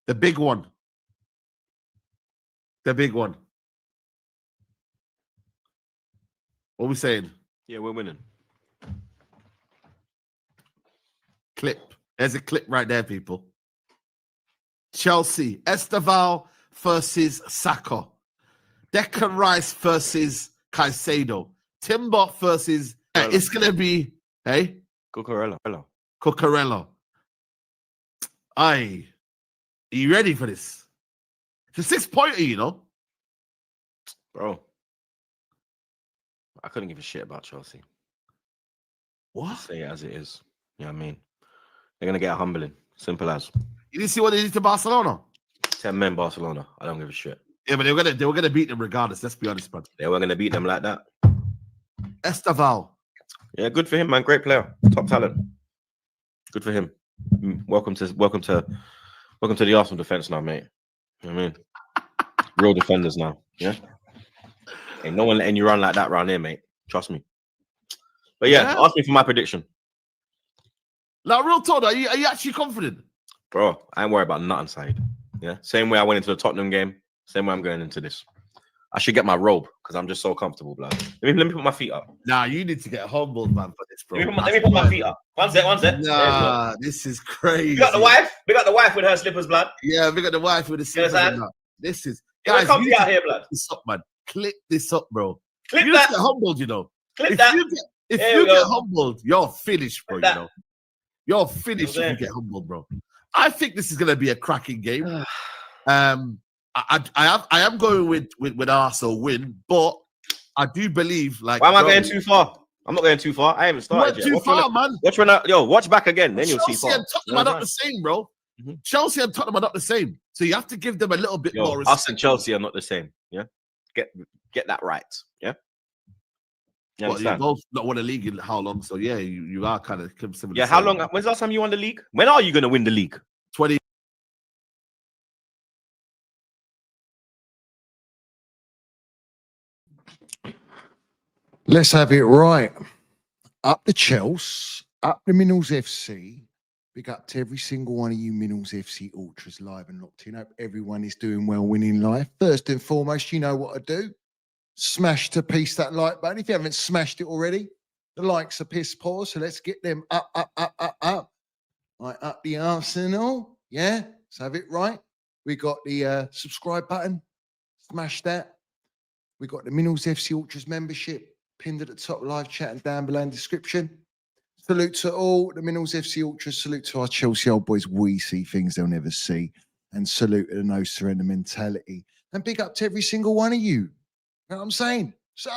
The big one. The big one. What are we saying? Yeah, we're winning. Clip. There's a clip right there, people. Chelsea. Esteval versus Saka. Declan Rice versus Caicedo. Timber versus... it's going to be... Hey? Cucurella. Aye. Are you ready for this? It's a 6-pointer, you know? Bro. I couldn't give a shit about Chelsea. What? Say it as it is. You know what I mean? They're going to get a humbling. Simple as. You didn't see what they did to Barcelona? 10 men Barcelona. I don't give a shit. Yeah, but they were gonna beat them regardless. Let's be honest, man. They were gonna beat them like that. Esteval. Yeah, good for him, man. Great player, top talent. Good for him. Welcome to the Arsenal defense now, mate. You know what I mean? Real defenders now. Yeah. Ain't no one letting you run like that around here, mate. Trust me. But yeah, ask me for my prediction. Now, real talk, are you actually confident? Bro, I ain't worried about nothing side. Yeah. Same way I went into the Tottenham game. Same way I'm going into this. I should get my robe because I'm just so comfortable, blood. Let me put my feet up. Nah, you need to get humbled, man, for this, bro. Let me put my feet up. One sec. Nah, this is crazy. We got the wife with her slippers, blood. Yeah, we got the wife with the slippers. This is... Guys, you need to out here, blood. Clip this up, man. Clip this up, bro. Clip you that. Get humbled, you know. Clip that. If you get humbled, you're finished, bro, you know. You're finished if you get humbled, bro. I think this is going to be a cracking game. I am going with Arsenal win, but I do believe like. Why am I going too far? I'm not going too far. I haven't started yet. Too far, man. Watch back again, then you'll see. Chelsea and Tottenham are not the same, bro. Mm-hmm. Chelsea and Tottenham are not the same, so you have to give them a little bit more respect. Us and Chelsea are not the same. Yeah, get that right. Yeah. You both not won the league in how long? So yeah, you are kind of similar. Yeah, how long? When's the last time you won the league? When are you going to win the league? 20. Let's have it right. Up the Chelsea, up the Minnals FC. Big up to every single one of you Minnals FC Ultras live and locked in. Hope everyone is doing well, winning life. First and foremost, you know what to do. Smash to piece that like button. If you haven't smashed it already, the likes are piss poor. So let's get them up. Like up the Arsenal. Yeah, let's have it right. We got the subscribe button. Smash that. We got the Minnals FC Ultras membership pinned at the top, live chat and down below in the description. Salute to all the Minnals FC Ultras. Salute to our Chelsea old boys. We see things they'll never see. And salute to the no surrender mentality. And big up to every single one of you. You know what I'm saying? So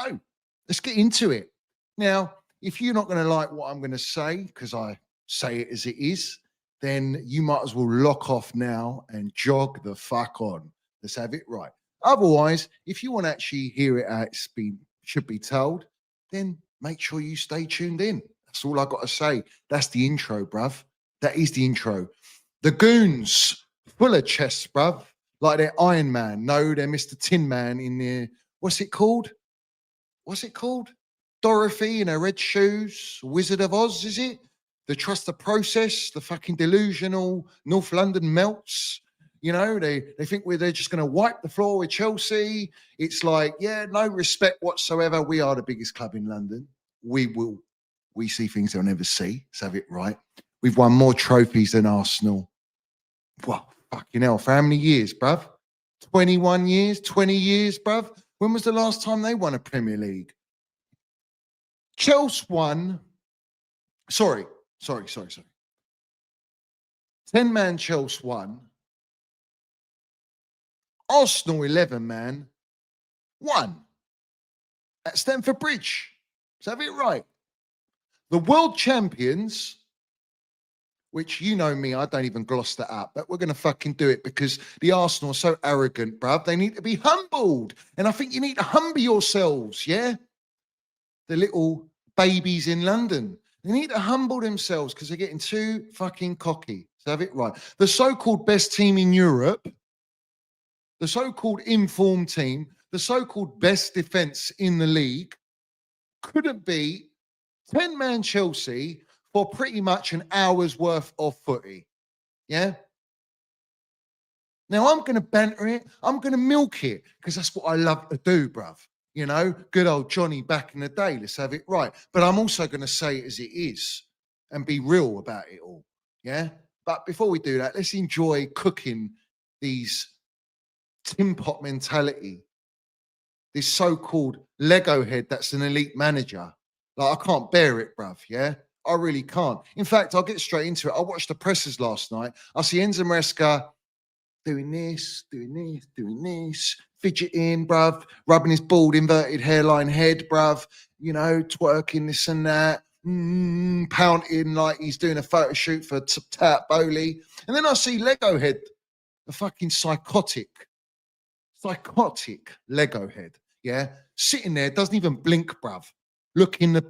let's get into it. Now, if you're not going to like what I'm going to say, because I say it as it is, then you might as well lock off now and jog the fuck on. Let's have it right. Otherwise, if you want to actually hear it how it's should be told, then make sure you stay tuned in. That's all I got to say. That's the intro, bruv. That is the intro. The goons, full of chests, bruv. Like they're Iron Man. No, they're Mr. Tin Man in there. What's it called? Dorothy in her red shoes. Wizard of Oz, is it? The trust the process, the fucking delusional North London melts. You know, they think they're just going to wipe the floor with Chelsea. It's like, yeah, no respect whatsoever. We are the biggest club in London. We see things they'll never see. Let's have it right. We've won more trophies than Arsenal. Well, fucking hell. For how many years, bruv? 21 years? 20 years, bruv? When was the last time they won a Premier League? Chelsea won. Sorry. 10-man Chelsea won. Arsenal 11-man won at Stamford Bridge. Let's have it right. The world champions, which you know me, I don't even gloss that up, but we're going to fucking do it because the Arsenal are so arrogant, bruv. They need to be humbled. And I think you need to humble yourselves, yeah? The little babies in London. They need to humble themselves because they're getting too fucking cocky. Let's have it right. The so-called best team in Europe, the so-called informed team, the so-called best defence in the league couldn't beat 10-man Chelsea for pretty much an hour's worth of footy. Yeah? Now, I'm going to banter it. I'm going to milk it because that's what I love to do, bruv. You know, good old Johnny back in the day. Let's have it right. But I'm also going to say it as it is and be real about it all. Yeah. But before we do that, let's enjoy cooking these tin pot mentality, this so-called Lego head that's an elite manager. Like, I can't bear it, bruv. Yeah. I really can't. In fact, I'll get straight into it. I watched the pressers last night. I see Enzo Maresca doing this, fidgeting, bruv, rubbing his bald inverted hairline head, bruv, you know, twerking this and that, pouting like he's doing a photo shoot for Tat Bowley. And then I see Lego head, a fucking psychotic Lego head, yeah, sitting there, doesn't even blink, bruv, looking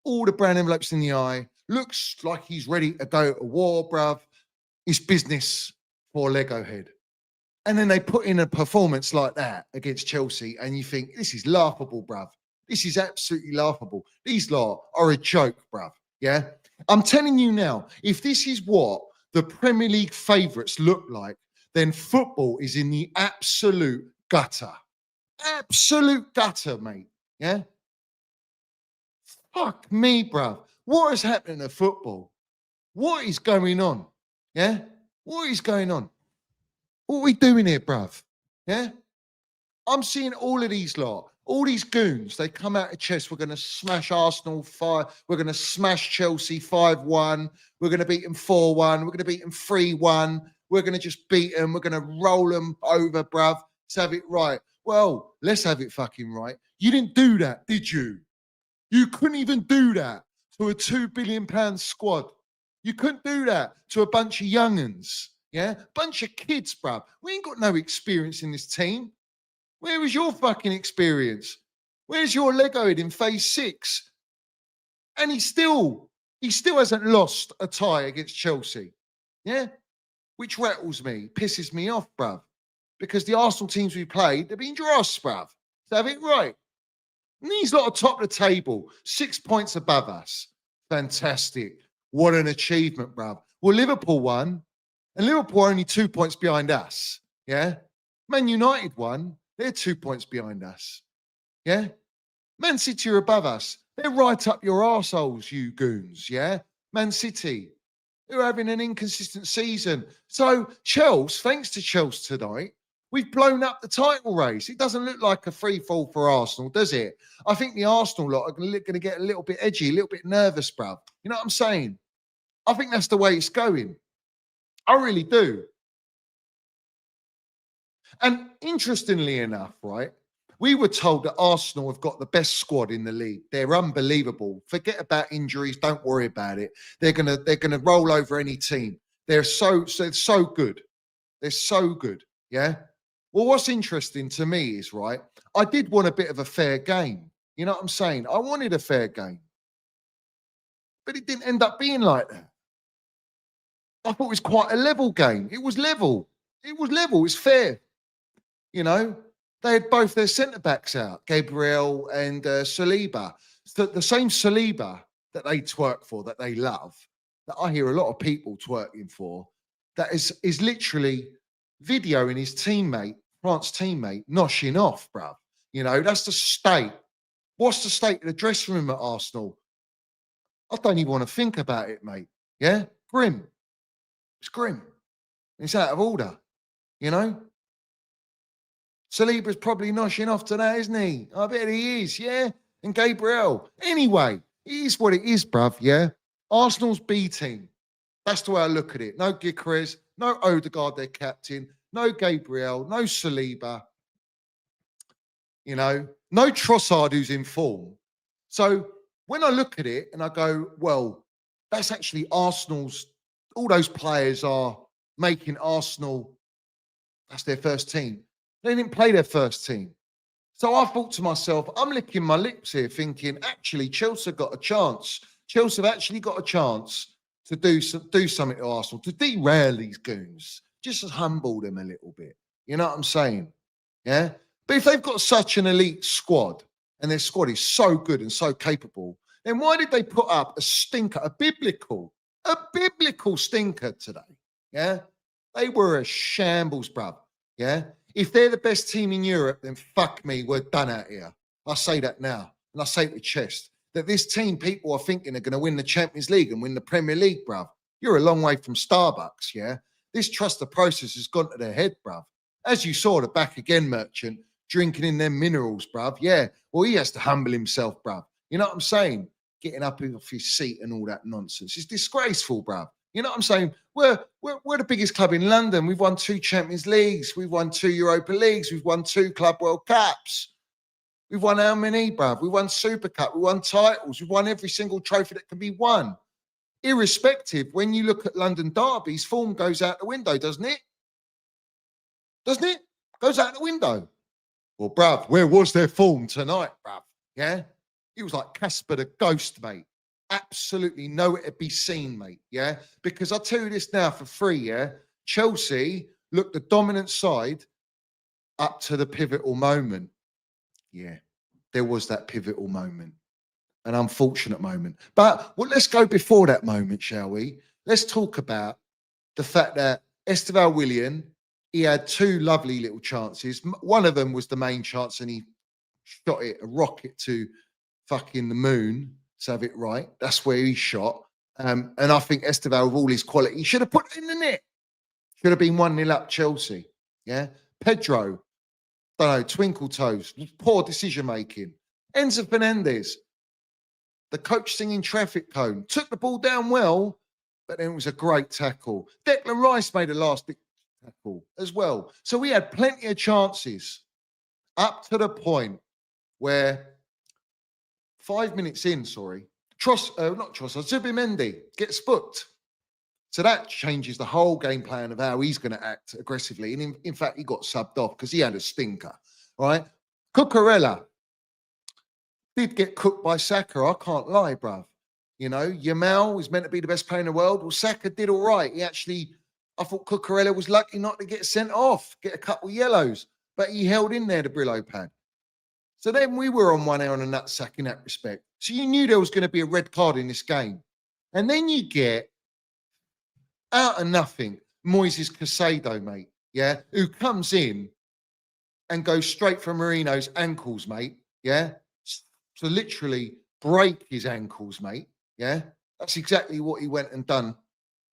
all the brown envelopes in the eye, looks like he's ready to go to war, bruv. It's business for Lego head. And then they put in a performance like that against Chelsea, and you think, this is laughable, bruv. This is absolutely laughable. These lot are a joke, bruv. Yeah? I'm telling you now, if this is what the Premier League favourites look like, then football is in the absolute gutter. Absolute gutter, mate. Yeah? Fuck me, bruv. What is happening to football? What is going on? Yeah? What is going on? What are we doing here, bruv? Yeah? I'm seeing all of these lot, all these goons, they come out of chest. We're going to smash Arsenal 5. We're going to smash Chelsea 5-1. We're going to beat them 4-1. We're going to beat them 3-1. We're going to just beat them. We're going to roll them over, bruv. Let's have it right. Well, let's have it fucking right. You didn't do that, did you? You couldn't even do that to a £2 billion squad. You couldn't do that to a bunch of young'uns. Yeah, bunch of kids, bruv. We ain't got no experience in this team. Where was your fucking experience? Where's your Lego head in phase 6? And he still hasn't lost a tie against Chelsea. Yeah, which rattles me, pisses me off, bruv. Because the Arsenal teams we played, they've been dross, bruv. So have it right. And these lot are top of the table, 6 points above us. Fantastic. What an achievement, bruv. Well, Liverpool won. And Liverpool are only 2 points behind us. Yeah. Man United won. They're 2 points behind us. Yeah. Man City are above us. They're right up your arseholes, you goons. Yeah. Man City, they're having an inconsistent season. So Chelsea, thanks to Chelsea tonight, we've blown up the title race. It doesn't look like a free fall for Arsenal, does it? I think the Arsenal lot are going to get a little bit edgy, a little bit nervous, bruv. You know what I'm saying? I think that's the way it's going. I really do. And interestingly enough, right, we were told that Arsenal have got the best squad in the league. They're unbelievable. Forget about injuries. Don't worry about it. They're gonna roll over any team. They're so good. They're so good. Yeah. Well, what's interesting to me is, right, I did want a bit of a fair game. You know what I'm saying? I wanted a fair game. But it didn't end up being like that. I thought it was quite a level game. It was level. It was level. It's fair. You know, they had both their centre-backs out, Gabriel and Saliba. So the same Saliba that they twerk for, that they love, that I hear a lot of people twerking for, that is literally videoing his teammate, France teammate, noshing off, bruv. You know, that's the state. What's the state of the dressing room at Arsenal? I don't even want to think about it, mate. Yeah? Grim. It's grim. It's out of order, you know? Saliba's probably noshing off to that, isn't he? I bet he is, yeah? And Gabriel. Anyway, it is what it is, bruv, yeah? Arsenal's B team. That's the way I look at it. No Gyökeres, no Odegaard, their captain, no Gabriel, no Saliba, you know, no Trossard who's in form. So when I look at it and I go, well, that's actually Arsenal's, all those players are making Arsenal, that's their first team. They didn't play their first team. So I thought to myself, I'm licking my lips here thinking, actually, Chelsea got a chance. Chelsea have actually got a chance to do something to Arsenal, to derail these goons, just to humble them a little bit. You know what I'm saying? Yeah? But if they've got such an elite squad, and their squad is so good and so capable, then why did they put up a stinker, a biblical stinker today? Yeah? They were a shambles, bruv. Yeah. If they're the best team in Europe, then fuck me, we're done out here. I say that now. And I say it with chest. That this team people are thinking are going to win the Champions League and win the Premier League, bruv. You're a long way from Starbucks, yeah? This trust the process has gone to their head, bruv. As you saw, the back again merchant drinking in them minerals, bruv. Yeah. Well, he has to humble himself, bruv. You know what I'm saying? Getting up off his seat and all that nonsense. It's disgraceful, bruv. You know what I'm saying? We're the biggest club in London. We've won 2 Champions Leagues. We've won 2 Europa Leagues. We've won 2 Club World Cups. We've won how many, bruv? We won Super Cup. We won titles. We've won every single trophy that can be won. Irrespective, when you look at London derbies, form goes out the window, doesn't it? Doesn't it? Goes out the window. Well, bruv, where was their form tonight, bruv? Yeah? It was like Casper the Ghost, mate. Absolutely nowhere to be seen, mate. Yeah? Because I'll tell you this now for free, yeah? Chelsea looked the dominant side up to the pivotal moment. Yeah, there was that pivotal moment, an unfortunate moment. But well, let's go before that moment, shall we? Let's talk about the fact that Esteval Willian, he had 2 lovely little chances. One of them was the main chance, and he shot it, a rocket to fucking the moon, to have it right. That's where he shot. And I think Esteval, with all his quality, he should have put it in the net. Should have been 1-0 up Chelsea. Yeah. Pedro, don't know, twinkle toes, poor decision making. Enzo Fernandez, the coach singing traffic cone, took the ball down well, but then it was a great tackle. Declan Rice made a last big tackle as well. So we had plenty of chances up to the point where 5 minutes in, Zubimendi gets booked. So that changes the whole game plan of how he's going to act aggressively. And in fact, he got subbed off because he had a stinker, right? Cucurella did get cooked by Saka. I can't lie, bruv. You know, Yamal is meant to be the best player in the world. Well, Saka did all right. I thought Cucurella was lucky not to get sent off, get a couple of yellows, but he held in there, the Brillo pad. So then we were on one hour on a nutsack in that respect. So you knew there was going to be a red card in this game. And then you get out of nothing, Moises Caicedo, mate, yeah, who comes in and goes straight for Marino's ankles, mate, yeah, to literally break his ankles, mate, yeah. That's exactly what he went and done,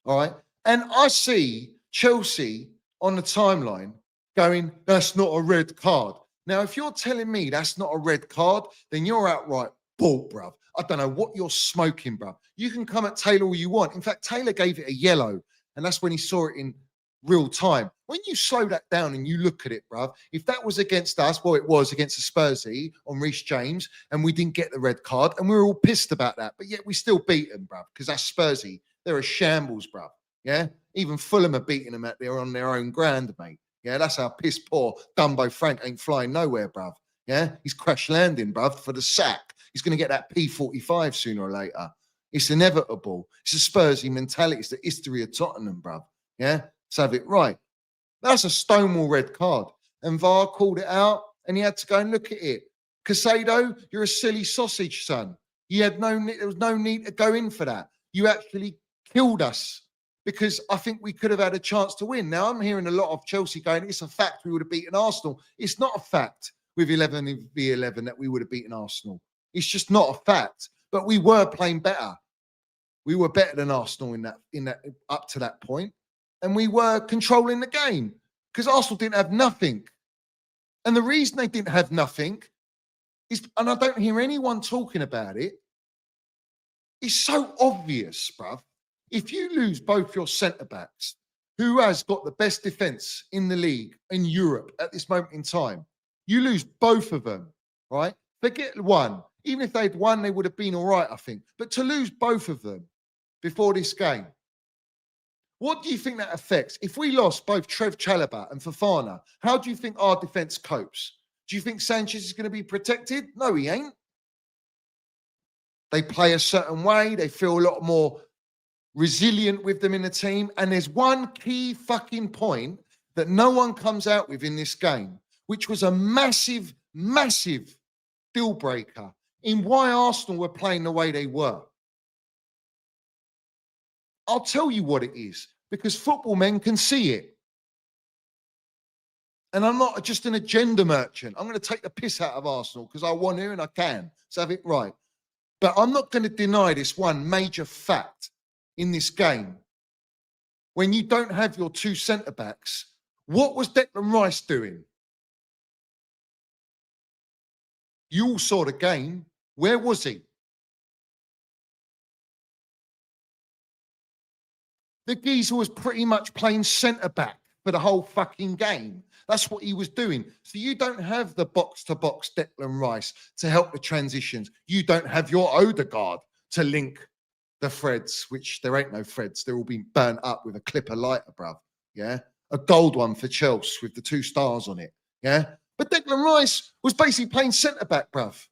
all right? And I see Chelsea on the timeline going, that's not a red card. Now, if you're telling me that's not a red card, then you're outright bald, bruv. I don't know what you're smoking, bruv. You can come at Taylor all you want. In fact, Taylor gave it a yellow, and that's when he saw it in real time. When you slow that down and you look at it, bruv, if that was against us, well, it was against the Spursy on Reece James, and we didn't get the red card, and we were all pissed about that, but yet we still beat them, bruv, because that's Spursy. They're a shambles, bruv, yeah? Even Fulham are beating them out there on their own ground, mate. Yeah, that's how piss poor Dumbo Frank ain't flying nowhere, bruv. Yeah, he's crash landing, bruv, for the sack. He's going to get that P45 sooner or later. It's inevitable. It's a Spursy mentality. It's the history of Tottenham, bruv. Yeah, let's have it right. That's a Stonewall red card. And VAR called it out, and he had to go and look at it. Caicedo, you're a silly sausage, son. There was no need to go in for that. You actually killed us, because I think we could have had a chance to win. Now, I'm hearing a lot of Chelsea going, it's a fact we would have beaten Arsenal. It's not a fact with 11v11 that we would have beaten Arsenal. It's just not a fact. But we were playing better. We were better than Arsenal in that up to that point. And we were controlling the game because Arsenal didn't have nothing. And the reason they didn't have nothing is, and I don't hear anyone talking about it, it's so obvious, bruv. If you lose both your centre-backs, who has got the best defence in the league, in Europe at this moment in time, you lose both of them, right? Forget one. Even if they'd won, they would have been all right, I think. But to lose both of them before this game, what do you think that affects? If we lost both Trev Chalobah and Fofana, how do you think our defence copes? Do you think Sanchez is going to be protected? No, he ain't. They play a certain way. They feel a lot more resilient with them in the team. And there's one key fucking point that no one comes out with in this game, which was a massive, massive deal breaker in why Arsenal were playing the way they were. I'll tell you what it is, because football men can see it. And I'm not just an agenda merchant. I'm going to take the piss out of Arsenal because I want to and I can. So have it right. But I'm not going to deny this one major fact in this game. When you don't have your two centre-backs, what was Declan Rice doing? You all saw the game. Where was he? The geezer was pretty much playing centre-back for the whole fucking game. That's what he was doing. So you don't have the box-to-box Declan Rice to help the transitions. You don't have your Odegaard to link the threads, which there ain't no threads. They're all being burnt up with a clipper lighter, bruv. Yeah? A gold one for Chelsea with the 2 stars on it. Yeah? But Declan Rice was basically playing centre-back, bruv.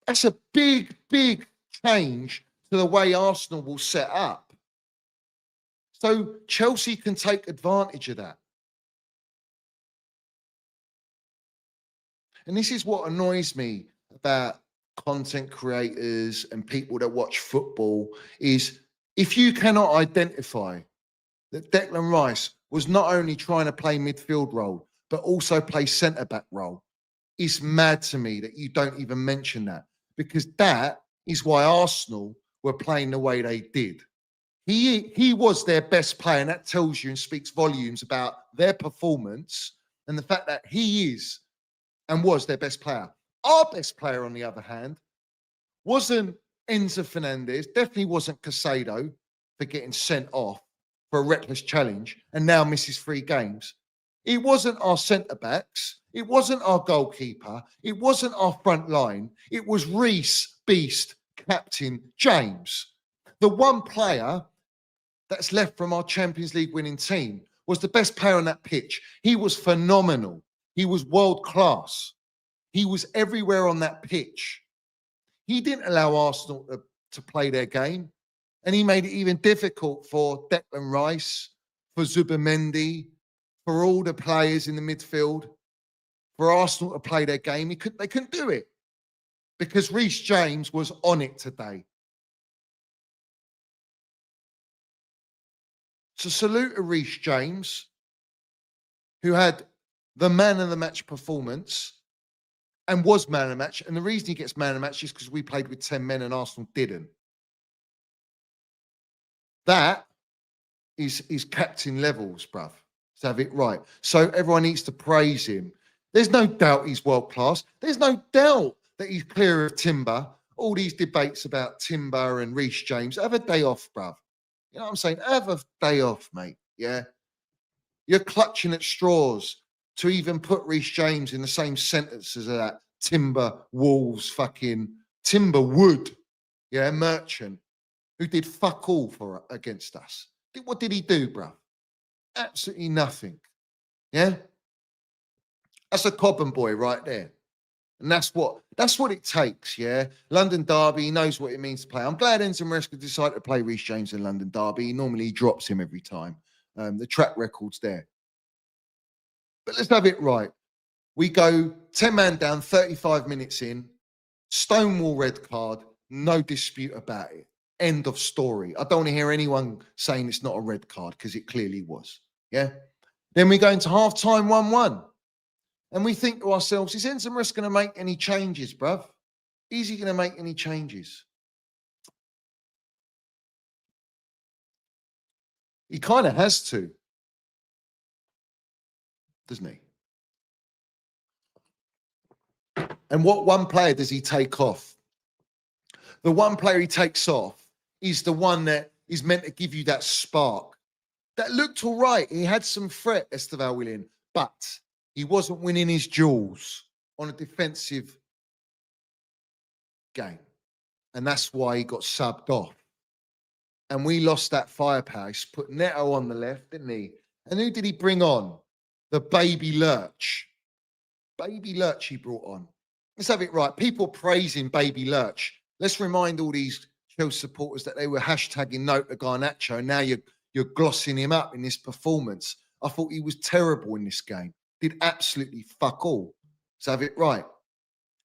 That's a big, big change to the way Arsenal will set up. So Chelsea can take advantage of that. And this is what annoys me about content creators and people that watch football is if you cannot identify that Declan Rice was not only trying to play midfield role, but also play centre-back role, it's mad to me that you don't even mention that, because that is why Arsenal were playing the way they did. He was their best player, and that tells you and speaks volumes about their performance and the fact that he is and was their best player. Our best player, on the other hand, wasn't Enzo Fernandez, definitely wasn't Casado for getting sent off for a reckless challenge and now misses 3 games. It wasn't our centre-backs. It wasn't our goalkeeper. It wasn't our front line. It was Reece, Beast, Captain James. The one player that's left from our Champions League winning team was the best player on that pitch. He was phenomenal. He was world class. He was everywhere on that pitch. He didn't allow Arsenal to play their game. And he made it even difficult for Declan Rice, for Zubimendi, for all the players in the midfield, for Arsenal to play their game. They couldn't do it because Reece James was on it today. So salute to Reece James, who had the man of the match performance and was man of the match. And the reason he gets man of the match is because we played with 10 men and Arsenal didn't. That is captain levels, bruv. To have it right. So everyone needs to praise him. There's no doubt he's world class. There's no doubt that he's clear of Timber. All these debates about Timber and Reece James. Have a day off, bruv. You know what I'm saying? Have a day off, mate. Yeah. You're clutching at straws to even put Reece James in the same sentence as that Timber Wolves fucking Timber Wood, yeah, merchant, who did fuck all against us. What did he do, bruv? Absolutely nothing. Yeah? That's a Cobham boy right there. And that's what it takes, yeah? London Derby, he knows what it means to play. I'm glad Enzo Maresca decided to play Reece James in London Derby. Normally he drops him every time. The track record's there. But let's have it right. We go 10-man down, 35 minutes in, stonewall red card, no dispute about it. End of story. I don't want to hear anyone saying it's not a red card because it clearly was. Yeah? Then we go into half-time 1-1. And we think to ourselves, is Enzo Maresca going to make any changes, bruv? Is he going to make any changes? He kind of has to, doesn't he? And what one player does he take off? The one player he takes off is the one that is meant to give you that spark. That looked all right. He had some threat, Esteval Willian, but he wasn't winning his duels on a defensive game. And that's why he got subbed off. And we lost that firepower. He put Neto on the left, didn't he? And who did he bring on? The baby Lurch. Baby Lurch he brought on. Let's have it right. People praising Baby Lurch. Let's remind all these Chelsea supporters that they were hashtagging Note to Garnacho. And now you're glossing him up in this performance. I thought he was terrible in this game. Did absolutely fuck all. Let's have it right.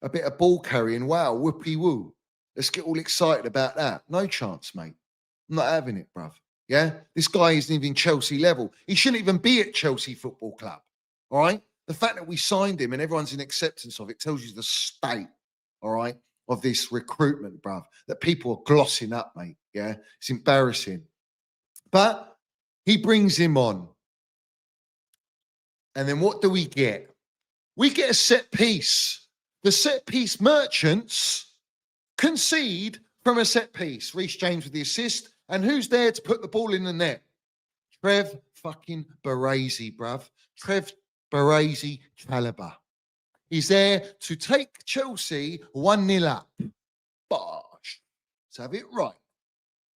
A bit of ball carrying. Wow, whoopee woo. Let's get all excited about that. No chance, mate. I'm not having it, bruv. Yeah, this guy isn't even Chelsea level. He shouldn't even be at Chelsea Football Club. All right. The fact that we signed him and everyone's in acceptance of it tells you the state, all right, of this recruitment, bruv, that people are glossing up, mate. Yeah, it's embarrassing. But he brings him on. And then what do we get? We get a set piece. The set piece merchants concede from a set piece. Reece James with the assist. And who's there to put the ball in the net? Trev fucking Baresi, bruv. Trev Baresi Chalobah. He's there to take Chelsea 1-0 up. Bosh. Let's have it right.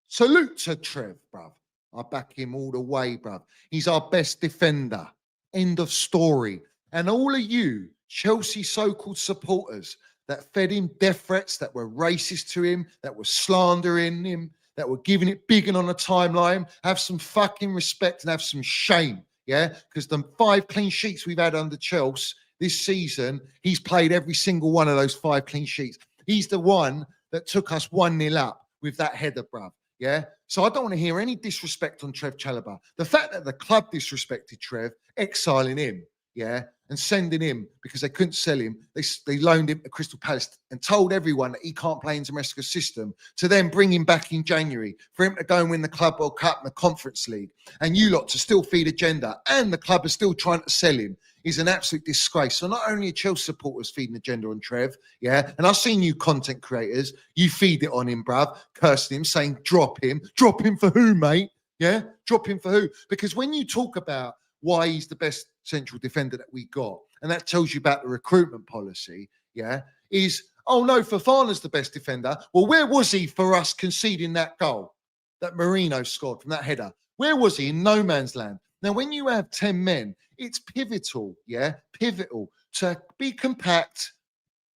Salute to Trev, bruv. I back him all the way, bruv. He's our best defender. End of story. And all of you Chelsea so-called supporters that fed him death threats, that were racist to him, that were slandering him, that were giving it big and on a timeline, have some fucking respect and have some shame, yeah? Because the 5 clean sheets we've had under Chelsea this season, he's played every single one of those 5 clean sheets. He's the one that took us 1-0 up with that header, bruv, yeah? So I don't want to hear any disrespect on Trev Chalobah. The fact that the club disrespected Trev, exiling him, yeah, and sending him because they couldn't sell him. They loaned him to Crystal Palace and told everyone that he can't play in Zimesca's system, to then bring him back in January for him to go and win the Club World Cup and the Conference League. And you lot to still feed agenda, and the club is still trying to sell him, is an absolute disgrace. So not only are Chelsea supporters feeding agenda on Trev, yeah, and I've seen you content creators, you feed it on him, bruv, cursing him, saying drop him for who, mate? Yeah, drop him for who? Because when you talk about why he's the best central defender that we got, and that tells you about the recruitment policy, yeah, is, oh no, Fofana's the best defender. Well, where was he for us conceding that goal that Marino scored from that header? Where was he? In no man's land. Now, when you have 10 men, it's pivotal, yeah, pivotal to be compact,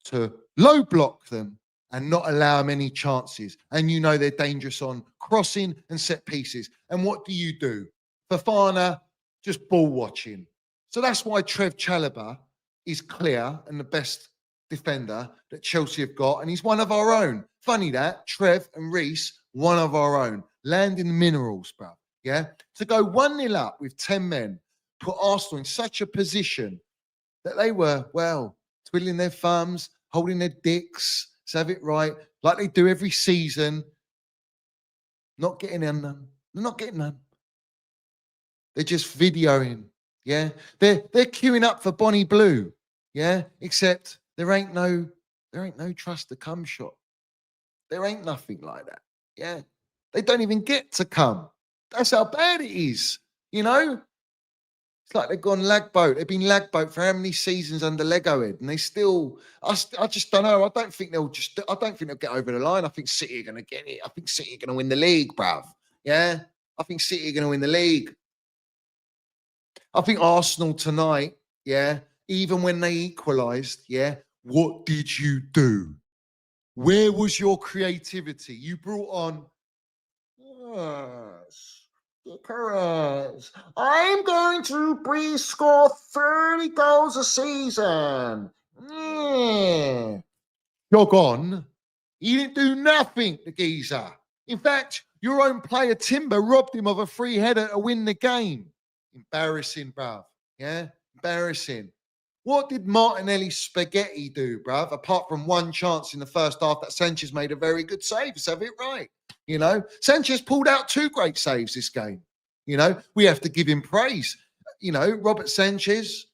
to low block them and not allow them any chances. And you know they're dangerous on crossing and set pieces. And what do? Fofana, just ball watching. So that's why Trev Chalobah is clear and the best defender that Chelsea have got. And he's one of our own. Funny that, Trev and Reece, one of our own. Landing minerals, bro. Yeah? To go 1-0 up with 10 men, put Arsenal in such a position that they were, well, twiddling their thumbs, holding their dicks, let's have it right, like they do every season. Not getting in them. They're not getting them. They're just videoing, yeah? They're queuing up for Bonnie Blue, yeah? Except there ain't no trust to come shot. There ain't nothing like that, yeah? They don't even get to come. That's how bad it is, you know? It's like they've gone lag boat. They've been lag boat for how many seasons under Lego Head, and they still. I just don't know. I don't think they'll get over the line. I think City are going to get it. I think City are going to win the league, bruv. Yeah, I think City are going to win the league. I think Arsenal tonight. Yeah, even when they equalised. Yeah, what did you do? Where was your creativity? You brought on. Perez. I'm going to score 30 goals a season. Yeah. Jog on. He didn't do nothing, the geezer. In fact, your own player, Timber, robbed him of a free header to win the game. Embarrassing, bruv. Yeah? Embarrassing. What did Martinelli Spaghetti do, bruv? Apart from one chance in the first half that Sanchez made a very good save. Let's have it right. You know, Sanchez pulled out 2 great saves this game. You know, we have to give him praise. You know, Robert Sanchez,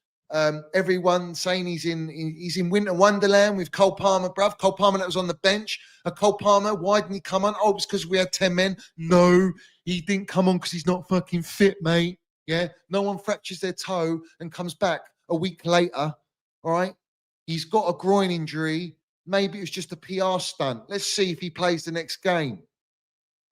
everyone saying he's in winter wonderland with Cole Palmer, bruv. Cole Palmer that was on the bench. Cole Palmer, why didn't he come on? Oh, it's because we had 10 men. No, he didn't come on because he's not fucking fit, mate. Yeah, no one fractures their toe and comes back a week later. All right, he's got a groin injury. Maybe it was just a PR stunt. Let's see if he plays the next game.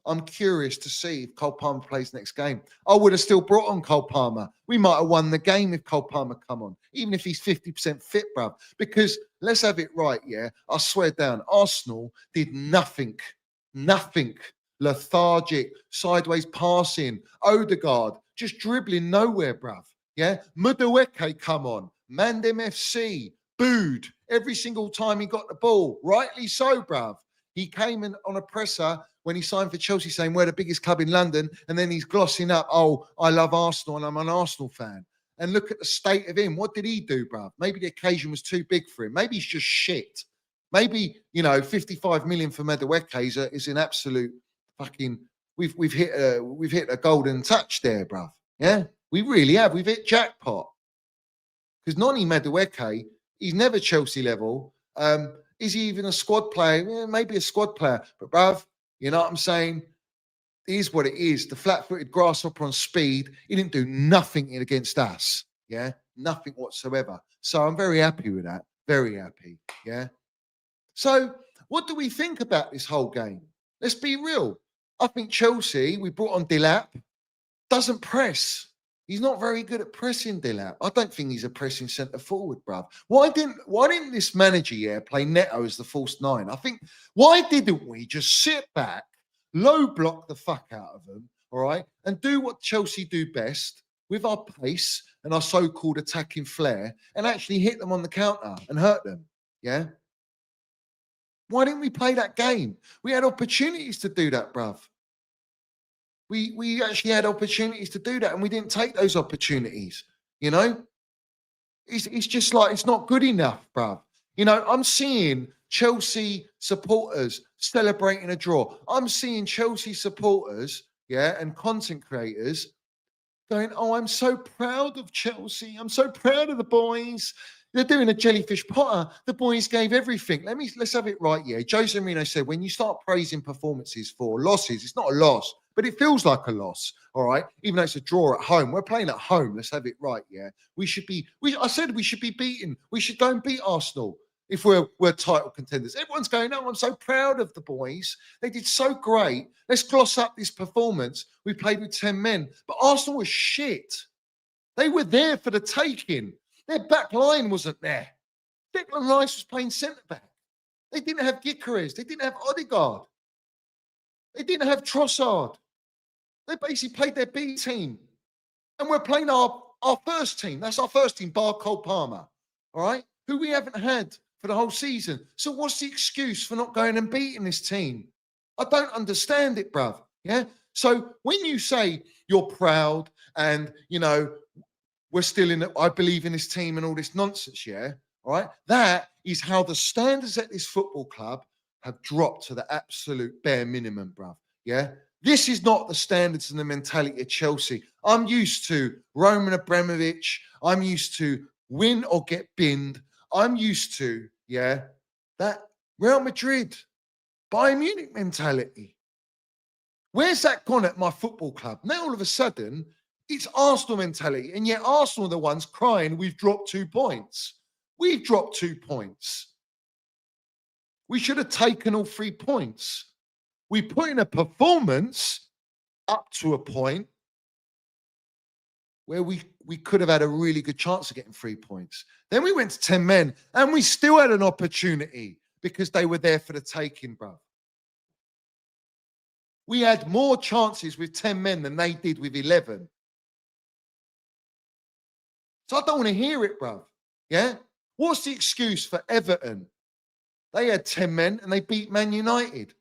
I'm curious to see if Cole Palmer plays next game. I would have still brought on Cole Palmer. We might have won the game if Cole Palmer come on, even if he's 50% fit, bruv. Because let's have it right, yeah? I swear down, Arsenal did nothing. Lethargic, sideways passing, Odegaard, just dribbling nowhere, bruv. Yeah? Madueke come on, Mandem FC, booed every single time he got the ball. Rightly so, bruv. He came in on a presser when he signed for Chelsea saying we're the biggest club in London, and then he's glossing up, oh, I love Arsenal and I'm an Arsenal fan. And look at the state of him. What did he do, bruv? Maybe the occasion was too big for him. Maybe he's just shit. Maybe, 55 million for Madueke is an absolute fucking. We've hit a golden touch there, bruv. Yeah, we really have. We've hit jackpot. Because Noni Madueke, he's never Chelsea level. Is he even a squad player? Yeah, maybe a squad player. But bruv, you know what I'm saying? It is what it is. The flat-footed grasshopper on speed, he didn't do nothing against us. Yeah, nothing whatsoever. So I'm very happy with that. Very happy. Yeah. So what do we think about this whole game? Let's be real. I think Chelsea, we brought on Delap, doesn't press. He's not very good at pressing, Delap. I don't think he's a pressing centre forward, bruv. Why didn't this manager play Neto as the false nine? Why didn't we just sit back, low block the fuck out of them, all right, and do what Chelsea do best with our pace and our so-called attacking flair and actually hit them on the counter and hurt them? Yeah. Why didn't we play that game? We had opportunities to do that, bruv. We actually had opportunities to do that, and we didn't take those opportunities. It's just like it's not good enough, bruv. I'm seeing Chelsea supporters celebrating a draw. I'm seeing Chelsea supporters, and content creators going, "Oh, I'm so proud of Chelsea. I'm so proud of the boys. They're doing a jellyfish Potter. The boys gave everything." Let's have it right. Yeah, Jose Mourinho said when you start praising performances for losses, it's not a loss, but it feels like a loss. All right, even though it's a draw at home, we're playing at home. Let's have it right. Yeah, I said we should be beaten. We should go and beat Arsenal if we're title contenders. Everyone's going, "Oh, I'm so proud of the boys. They did so great. Let's gloss up this performance. We played with 10 men, but Arsenal was shit. They were there for the taking. Their back line wasn't there. Declan Rice was playing centre-back. They didn't have Gyökeres. They didn't have Odegaard. They didn't have Trossard. They basically played their B team. And we're playing our first team. That's our first team, bar Cole Palmer, all right, who we haven't had for the whole season. So what's the excuse for not going and beating this team? I don't understand it, bruv. Yeah? So when you say you're proud and, we're still in it, I believe in this team and all this nonsense, yeah? All right? That is how the standards at this football club have dropped to the absolute bare minimum, bruv. Yeah? This is not the standards and the mentality of Chelsea. I'm used to Roman Abramovich. I'm used to win or get binned. I'm used to, that Real Madrid, Bayern Munich mentality. Where's that gone at my football club? Now all of a sudden, it's Arsenal mentality, and yet Arsenal are the ones crying, we've dropped 2 points. We've dropped 2 points. We should have taken all 3 points. We put in a performance up to a point where we could have had a really good chance of getting 3 points. Then we went to 10 men, and we still had an opportunity because they were there for the taking, bro. We had more chances with 10 men than they did with 11. So I don't want to hear it, bruv. Yeah? What's the excuse for Everton? They had 10 men and they beat Man United.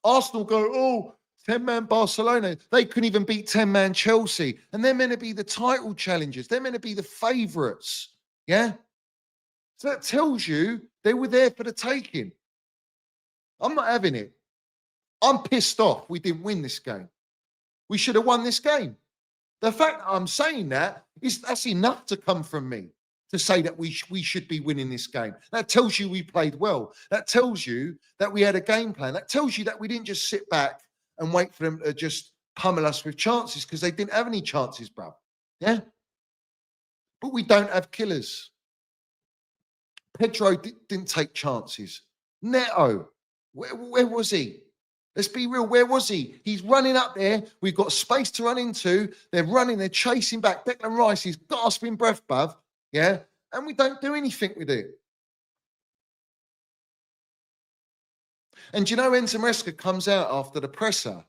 Arsenal go, 10-man Barcelona. They couldn't even beat 10-man Chelsea. And they're meant to be the title challengers. They're meant to be the favourites. Yeah? So that tells you they were there for the taking. I'm not having it. I'm pissed off we didn't win this game. We should have won this game. The fact that I'm saying that's enough to come from me to say that we should be winning this game. That tells you we played well. That tells you that we had a game plan. That tells you that we didn't just sit back and wait for them to just pummel us with chances because they didn't have any chances, bro. Yeah? But we don't have killers. Pedro didn't take chances. Neto, where was he? Let's be real. Where was he? He's running up there. We've got space to run into. They're running. They're chasing back. Declan Rice is gasping breath, bruv. Yeah? And we don't do anything with it. And do you know Enzo Maresca comes out after the presser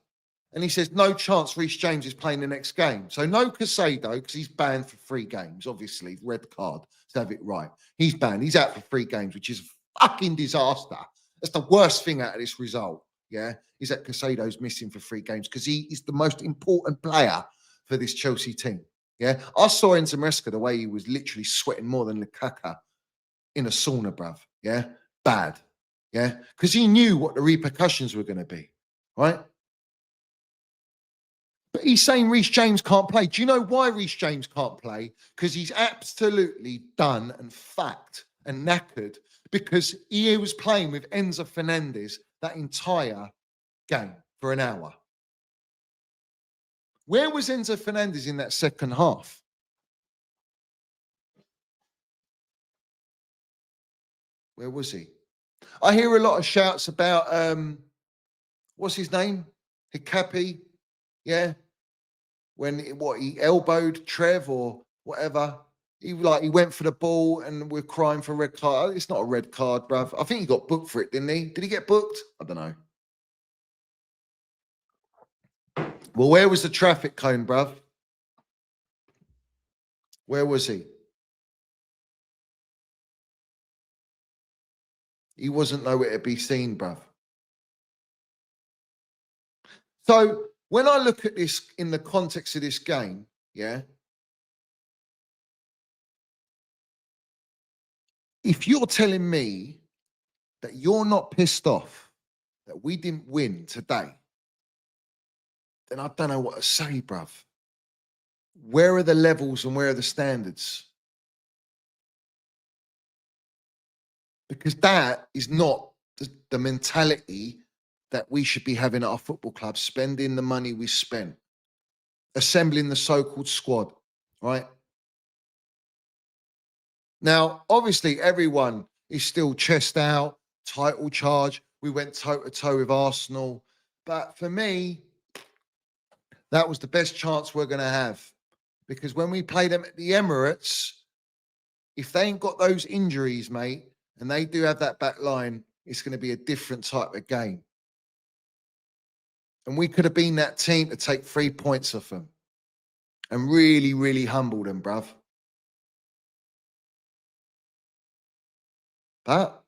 and he says, no chance Reece James is playing the next game. So no Caicedo because he's banned for 3 games, obviously. Red card. Let's have it right. He's banned. He's out for 3 games, which is fucking disaster. That's the worst thing out of this result, yeah, is that Casado's missing for 3 games because he is the most important player for this Chelsea team. Yeah, I saw Enzo Maresca the way he was literally sweating more than Lukaku in a sauna, bruv. Yeah, bad. Yeah, because he knew what the repercussions were going to be, right? But he's saying Reece James can't play. Do you know why Reece James can't play? Because he's absolutely done and fact and knackered because he was playing with Enzo Fernandez that entire game for an hour. Where was Enzo Fernandez in that second half? Where was he? I hear a lot of shouts about what's his name? Hikapi, yeah. When he elbowed Trev or whatever. He went for the ball and we're crying for a red card. It's not a red card, bruv. I think he got booked for it, didn't he? Did he get booked? I don't know. Well, where was the traffic cone, bruv? Where was he? He wasn't nowhere to be seen, bruv. So when I look at this in the context of this game, yeah, if you're telling me that you're not pissed off that we didn't win today, then I don't know what to say, bruv. Where are the levels and where are the standards? Because that is not the mentality that we should be having at our football club, spending the money we spent, assembling the so-called squad, right? Now, obviously, everyone is still chest out, title charge. We went toe-to-toe with Arsenal. But for me, that was the best chance we're going to have. Because when we play them at the Emirates, if they ain't got those injuries, mate, and they do have that back line, it's going to be a different type of game. And we could have been that team to take 3 points off them and really, really humble them, bruv. But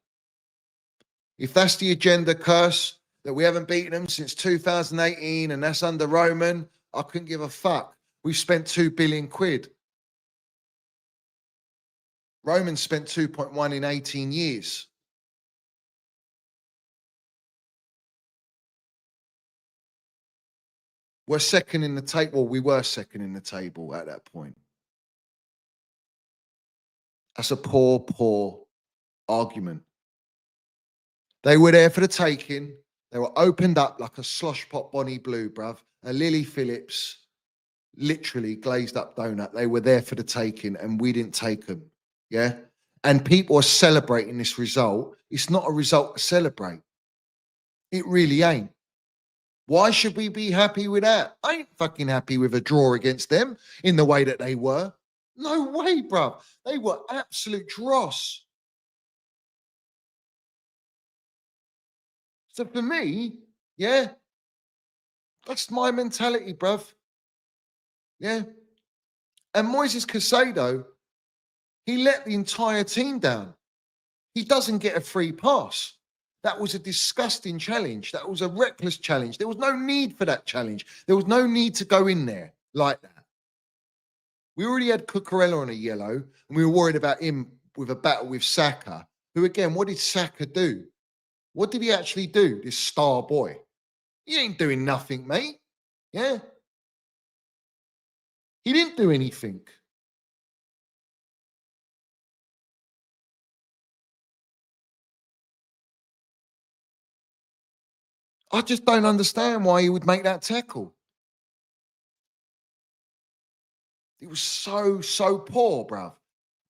if that's the agenda, curse, that we haven't beaten them since 2018 and that's under Roman, I couldn't give a fuck. We've spent 2 billion quid. Roman spent 2.1 in 18 years. We're second in the table. Well, we were second in the table at that point. That's a poor, poor argument. They were there for the taking. They were opened up like a slosh pot Bonnie Blue, bruv. A Lily Phillips, literally glazed up donut. They were there for the taking and we didn't take them. Yeah? And people are celebrating this result. It's not a result to celebrate. It really ain't. Why should we be happy with that? I ain't fucking happy with a draw against them in the way that they were. No way, bruv. They were absolute dross. So for me, yeah, that's my mentality, bruv. Yeah. And Moises Caicedo, he let the entire team down. He doesn't get a free pass. That was a disgusting challenge. That was a reckless challenge. There was no need for that challenge. There was no need to go in there like that. We already had Cucurella on a yellow, and we were worried about him with a battle with Saka, who, again, what did Saka do? What did he actually do, this star boy? He ain't doing nothing, mate. Yeah? He didn't do anything. I just don't understand why he would make that tackle. It was so poor, bruv.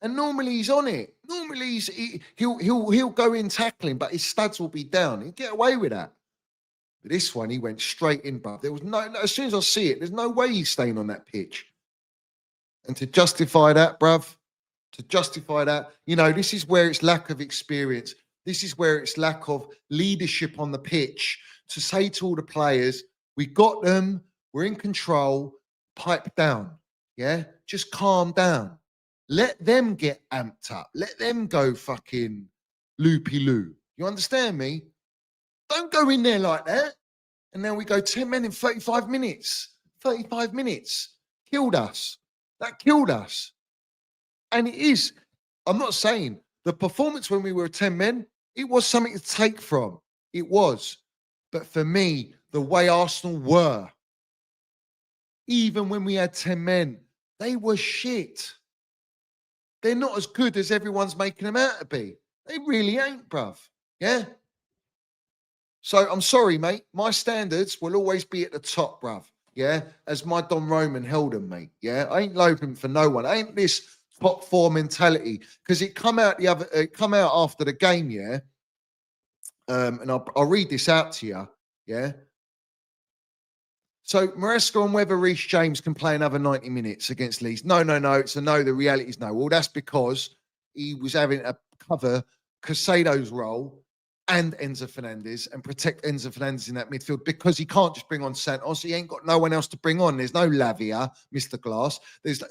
And normally he's on it. Normally he'll go in tackling, but his studs will be down. He'll get away with that. But this one, he went straight in, bruv. There was no, as soon as I see it, there's no way he's staying on that pitch. And to justify that, bruv, you know, this is where it's lack of experience. This is where it's lack of leadership on the pitch to say to all the players, we got them, we're in control, pipe down, yeah? Just calm down. Let them get amped up. Let them go fucking loopy-loo. You understand me? Don't go in there like that. And now we go 10 men in 35 minutes. 35 minutes. Killed us. That killed us. And it is, I'm not saying the performance when we were 10 men, it was something to take from. It was. But for me, the way Arsenal were, even when we had 10 men, they were shit. They're not as good as everyone's making them out to be. They really ain't, bruv. Yeah? So I'm sorry, mate. My standards will always be at the top, bruv. Yeah? As my Don Roman held them, mate. Yeah? I ain't loping for no one. I ain't this top four mentality. Because it come out after the game, yeah? And I'll read this out to you. Yeah? So Maresca and whether Reece James can play another 90 minutes against Leeds. No. It's a no. The reality is no. Well, that's because he was having to cover Casado's role and Enzo Fernandez and protect Enzo Fernandez in that midfield because he can't just bring on Santos. He ain't got no one else to bring on. There's no Lavia, Mr. Glass. There's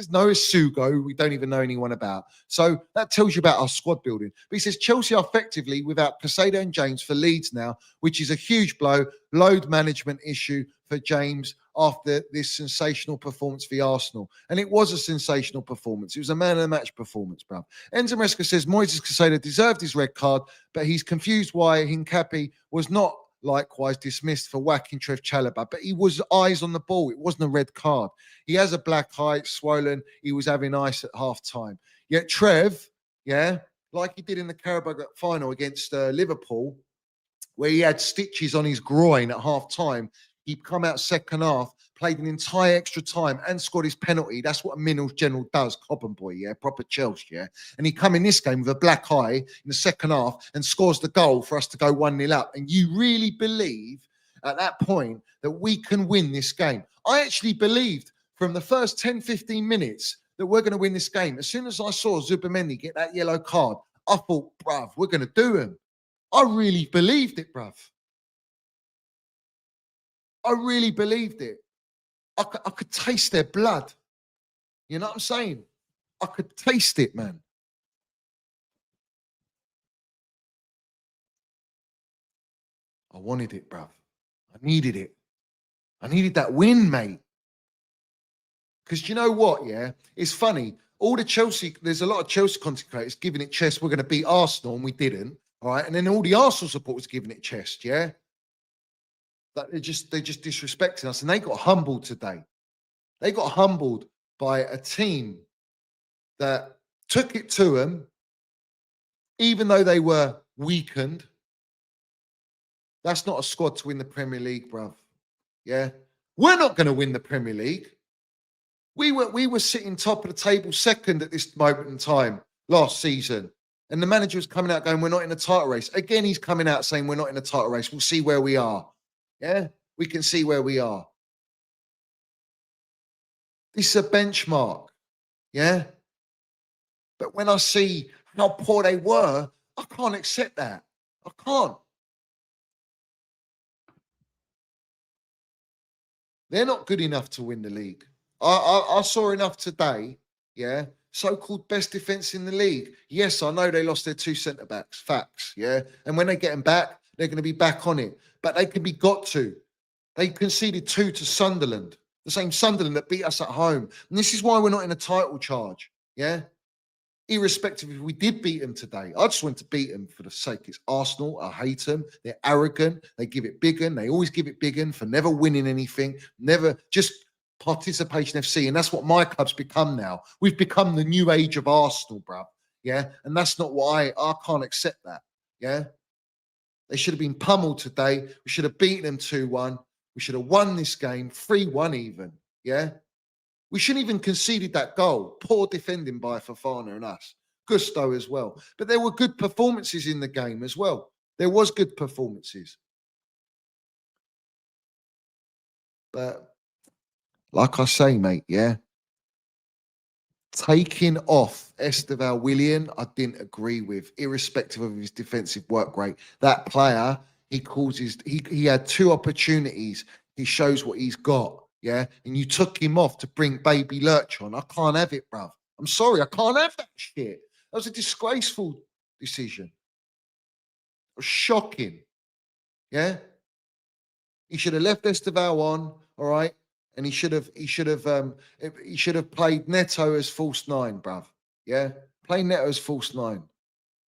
no Isugo we don't even know anyone about. So that tells you about our squad building. But he says Chelsea are effectively without Casado and James for Leeds now, which is a huge blow. Load management issue for James after this sensational performance for Arsenal. And it was a sensational performance. It was a man of the match performance, bruv. Enzo Maresca says Moises Caicedo deserved his red card, but he's confused why Hincapi was not likewise dismissed for whacking Trev Chalobah. But he was eyes on the ball. It wasn't a red card. He has a black eye, it's swollen. He was having ice at half time. Yet Trev, yeah, like he did in the Carabao Cup final against Liverpool, where he had stitches on his groin at half time, he'd come out second half, played an entire extra time and scored his penalty. That's what a Minerals general does, Cobham boy, yeah, proper Chelsea, yeah. And he come in this game with a black eye in the second half and scores the goal for us to go 1-0 up. And you really believe at that point that we can win this game? I actually believed from the first 10, 15 minutes that we're going to win this game. As soon as I saw Zubimendi get that yellow card, I thought, bruv, we're going to do him. I really believed it, bruv. I really believed it. I could taste their blood. You know what I'm saying? I could taste it, man. I wanted it, bruv. I needed it. I needed that win, mate. Because you know what, yeah? It's funny. All the Chelsea, there's a lot of Chelsea content creators giving it chest. We're going to beat Arsenal, and we didn't. All right. And then all the Arsenal supporters giving it chest, yeah? That they're just disrespecting us, and they got humbled today. They got humbled by a team that took it to them, even though they were weakened. That's not a squad to win the Premier League, bruv. Yeah, we're not going to win the Premier League. We were sitting top of the table, second at this moment in time last season, and the manager was coming out going, "We're not in a title race." Again, he's coming out saying, "We're not in a title race. We'll see where we are." Yeah, we can see where we are. This is a benchmark. Yeah. But when I see how poor they were, I can't accept that. I can't. They're not good enough to win the league. I saw enough today. Yeah. So-called best defense in the league. Yes, I know they lost their two centre-backs. Facts. Yeah. And when they get them back, they're going to be back on it. But they can be got to. They conceded 2 to Sunderland, the same Sunderland that beat us at home. And this is why we're not in a title charge, yeah? Irrespective if we did beat them today. I just want to beat them for the sake. It's Arsenal. I hate them. They're arrogant. They give it big un. They always give it big un for never winning anything, never just participation FC. And that's what my club's become now. We've become the new age of Arsenal, bruv, yeah? And that's not what I can't accept that, yeah? They should have been pummeled today. We should have beaten them 2-1. We should have won this game, 3-1 even, yeah? We shouldn't even conceded that goal. Poor defending by Fofana and us. Gusto as well. But there were good performances in the game as well. There was good performances. But like I say, mate, yeah? Taking off Esteval Willian, I didn't agree with, irrespective of his defensive work rate. That player... He had 2 opportunities. He shows what he's got, yeah? And you took him off to bring baby Lurch on. I can't have it, bruv. I'm sorry, I can't have that shit. That was a disgraceful decision. Shocking. Yeah. He should have left Esteval on, all right, and he should have played Neto as false nine, bruv. Yeah, play Neto as false nine.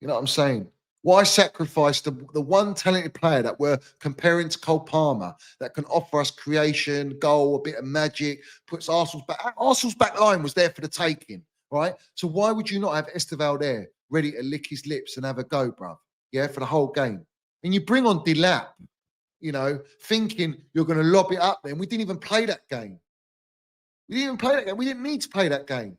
You know what I'm saying? Why sacrifice the one talented player that we're comparing to Cole Palmer that can offer us creation, goal, a bit of magic, puts Arsenal's back line was there for the taking, right? So why would you not have Esteval there ready to lick his lips and have a go, bruv? Yeah, for the whole game. And you bring on Delap, you know, thinking you're going to lob it up there. And we didn't even play that game. We didn't even play that game. We didn't need to play that game.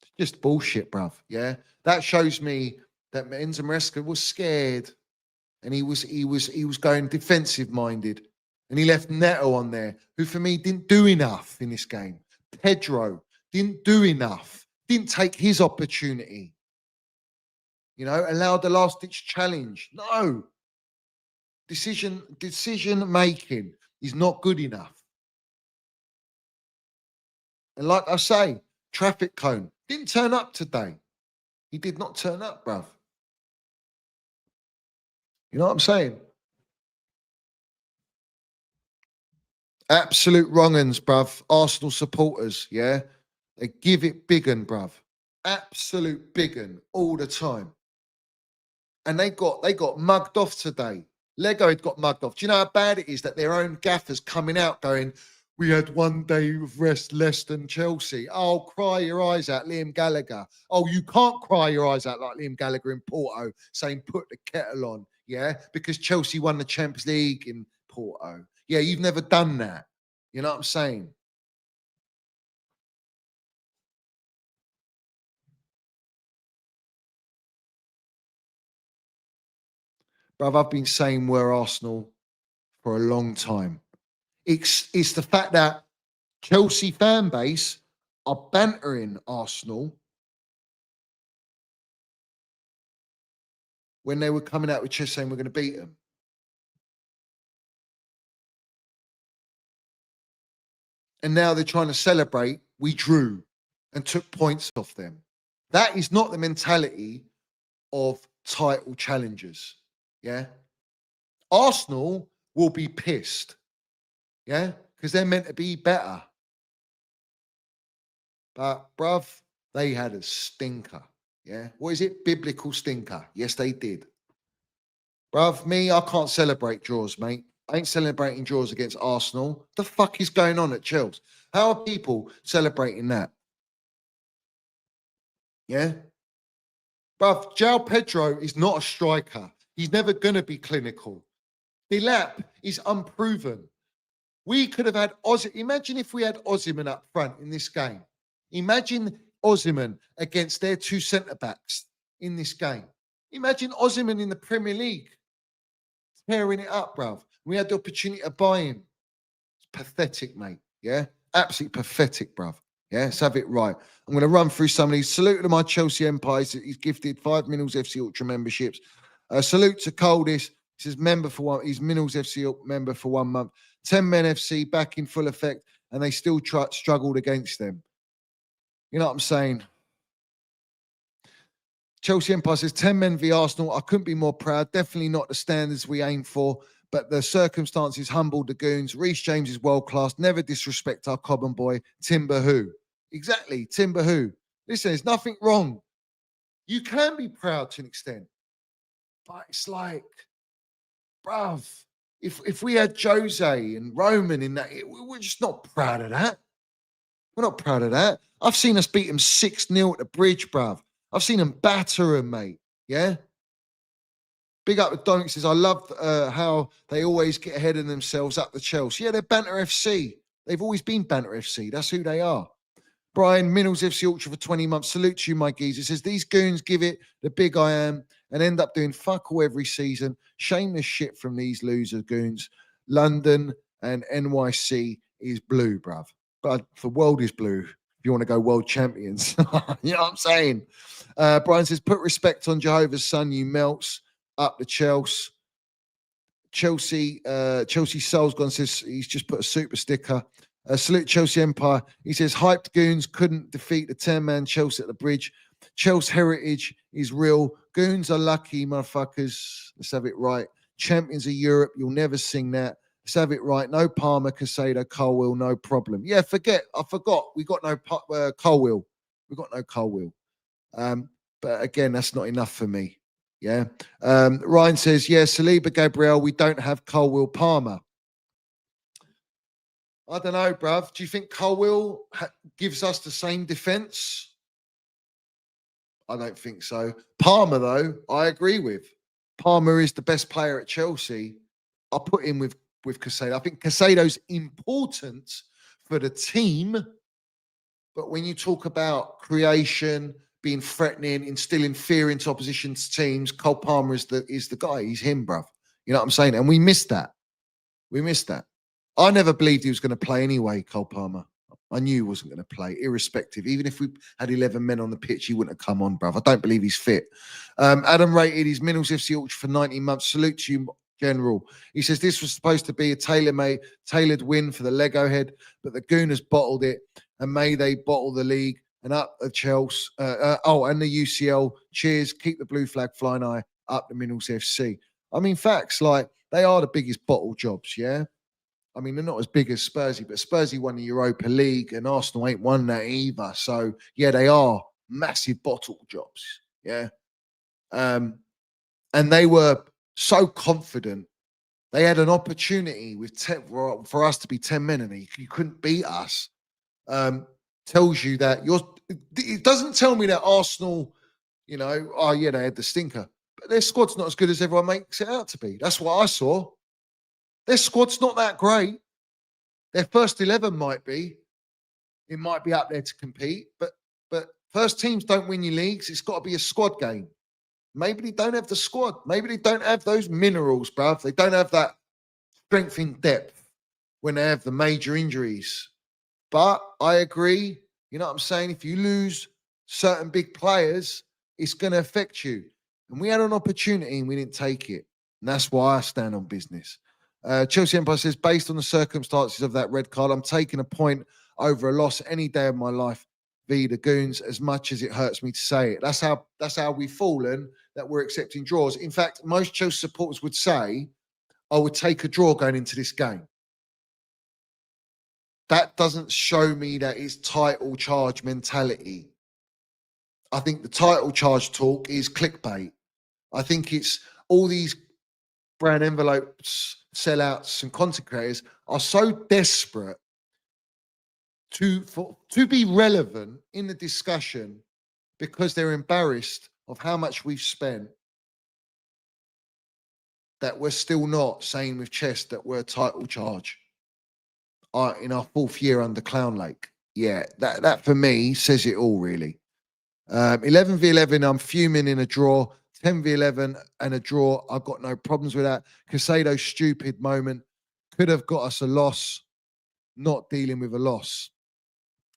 It's just bullshit, bruv. Yeah. That shows me that Enzo Maresca was scared and he was going defensive minded. And he left Neto on there, who for me didn't do enough in this game. Pedro didn't do enough. Didn't take his opportunity. You know, allowed the last ditch challenge. No. Decision making is not good enough. And like I say, traffic cone didn't turn up today. He did not turn up, bruv. You know what I'm saying? Absolute wrong-uns, bruv. Arsenal supporters, yeah? They give it big un, bruv. Absolute big un all the time. And they got mugged off today. Lego had got mugged off. Do you know how bad it is that their own gaffers coming out going, we had one day of rest less than Chelsea. Oh, cry your eyes out, Liam Gallagher. Oh, you can't cry your eyes out like Liam Gallagher in Porto saying put the kettle on, yeah? Because Chelsea won the Champions League in Porto. Yeah, you've never done that. You know what I'm saying? Bruv, I've been saying we're Arsenal for a long time. It's the fact that Chelsea fan base are bantering Arsenal when they were coming out with chest saying we're going to beat them. And now they're trying to celebrate we drew and took points off them. That is not the mentality of title challengers. Yeah. Arsenal will be pissed. Yeah. Because they're meant to be better. But, bruv, they had a stinker. Yeah. What is it? Biblical stinker. Yes, they did. Bruv, me, I can't celebrate draws, mate. I ain't celebrating draws against Arsenal. The fuck is going on at Chelsea? How are people celebrating that? Yeah. Bruv, João Pedro is not a striker. He's never going to be clinical. Delap is unproven. We could have had imagine if we had Osimhen up front in this game. Imagine Osimhen against their two centre-backs in this game. Imagine Osimhen in the Premier League. Tearing it up, bruv. We had the opportunity to buy him. It's pathetic, mate. Yeah? Absolutely pathetic, bruv. Yeah? Let's have it right. I'm going to run through some of these. Salute to my Chelsea Empires. He's gifted 5 Minnals FC Ultra memberships. Salute to Coldest. He says member for one. He's Minnals FC member for 1 month. 10 Men FC back in full effect, and they still struggled against them. You know what I'm saying? Chelsea Empire says 10 men v Arsenal. I couldn't be more proud. Definitely not the standards we aim for, but the circumstances humbled the goons. Reece James is world class. Never disrespect our Cobham boy, Timber Who. Exactly, Timber Who. Listen, there's nothing wrong. You can be proud to an extent, but it's like, bruv, if we had Jose and Roman in that, we're just not proud of that. We're not proud of that. I've seen us beat them 6-0 at the bridge, bruv. I've seen them batter them, mate. Yeah? Big up to Dominic says, I love how they always get ahead of themselves up the Chelsea. Yeah, they're Banter FC. They've always been Banter FC. That's who they are. Brian, Minnals FC Ultra for 20 months. Salute to you, my geezer. It says, these goons give it the big I am and end up doing fuck all every season. Shameless shit from these loser goons. London and NYC is blue, bruv. But the world is blue. If you want to go world champions. You know what I'm saying? Brian says, put respect on Jehovah's Son, you melts. Up the Chelsea. Chelsea Soul's gone, says he's just put a super sticker. Salute Chelsea Empire. He says, hyped goons couldn't defeat the 10-man Chelsea at the bridge. Chelsea heritage is real. Goons are lucky, motherfuckers. Let's have it right. Champions of Europe, you'll never sing that. Let's have it right. No Palmer, Casado, Colwill, no problem. Yeah, I forgot. We got no Colwill. We got no Colwill. But again, that's not enough for me. Yeah. Ryan says, yeah, Saliba, Gabriel, we don't have Colwill, Palmer. I don't know, bruv. Do you think Colwill gives us the same defence? I don't think so. Palmer, though, I agree with. Palmer is the best player at Chelsea. I'll put him with Casado. I think Casado's important for the team. But when you talk about creation, being threatening, instilling fear into opposition's teams, Cole Palmer is the guy. He's him, bruv. You know what I'm saying? And we missed that. We missed that. I never believed he was going to play anyway, Cole Palmer. I knew he wasn't going to play, irrespective. Even if we had 11 men on the pitch, he wouldn't have come on, bruv. I don't believe he's fit. Adam rated his Minerals FC auction for 19 months. Salute to you, General. He says this was supposed to be a tailored win for the Lego head, but the Gooners bottled it. And may they bottle the league and up the Chelsea. And the UCL. Cheers. Keep the blue flag flying high. Up the Minerals FC. I mean, facts, like, they are the biggest bottle jobs, yeah? I mean, they're not as big as Spursy, but Spursy won the Europa League and Arsenal ain't won that either. So, yeah, they are massive bottle jobs. Yeah. And they were so confident. They had an opportunity with for us to be 10 men and you couldn't beat us. Tells you that it doesn't tell me that Arsenal, you know, oh, yeah, they had the stinker. But their squad's not as good as everyone makes it out to be. That's what I saw. Their squad's not that great. Their first 11 might be. It might be up there to compete. But first teams don't win your leagues. It's got to be a squad game. Maybe they don't have the squad. Maybe they don't have those minerals, bruv. They don't have that strength in depth when they have the major injuries. But I agree. You know what I'm saying? If you lose certain big players, it's going to affect you. And we had an opportunity and we didn't take it. And that's why I stand on business. Chelsea Empire says, based on the circumstances of that red card, I'm taking a point over a loss any day of my life. V the Goons, as much as it hurts me to say it. That's how we've fallen, that we're accepting draws. In fact, most Chelsea supporters would say, I would take a draw going into this game. That doesn't show me that it's title charge mentality. I think the title charge talk is clickbait. I think it's all these brand envelopes, sellouts and content creators are so desperate to be relevant in the discussion because they're embarrassed of how much we've spent that we're still not saying with chest that we're title charge in our 4th year under Clown Lake. Yeah, that for me says it all, really. 11v11, I'm fuming in a draw. 10v11 and a draw, I've got no problems with that. Casado's stupid moment could have got us a loss, not dealing with a loss.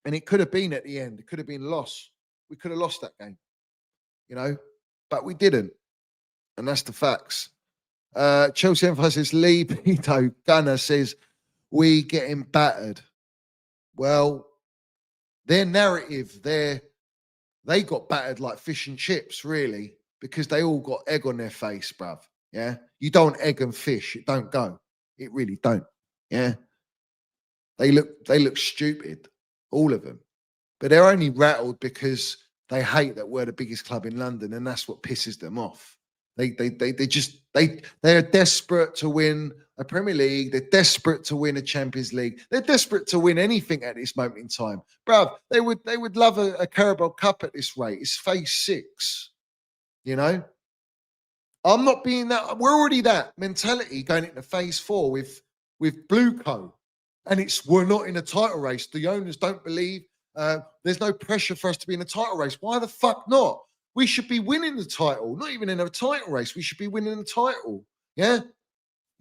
And it could have been at the end. It could have been a loss. We could have lost that game, you know, but we didn't. And that's the facts. Chelsea Emphasis Lee Pito Gunner says, we getting battered. Well, their narrative, they got battered like fish and chips, really, because they all got egg on their face, bruv. Yeah. You don't egg and fish. It don't go. It really don't. Yeah. They look stupid, all of them. But they're only rattled because they hate that we're the biggest club in London, and that's what pisses them off. They're desperate to win a Premier League. They're desperate to win a Champions League. They're desperate to win anything at this moment in time. Bruv, they would love a Carabao Cup at this rate. It's phase 6. You know? I'm not being that. We're already that mentality going into phase 4 with Blueco. And we're not in a title race. The owners don't believe there's no pressure for us to be in a title race. Why the fuck not? We should be winning the title, not even in a title race. We should be winning the title. Yeah.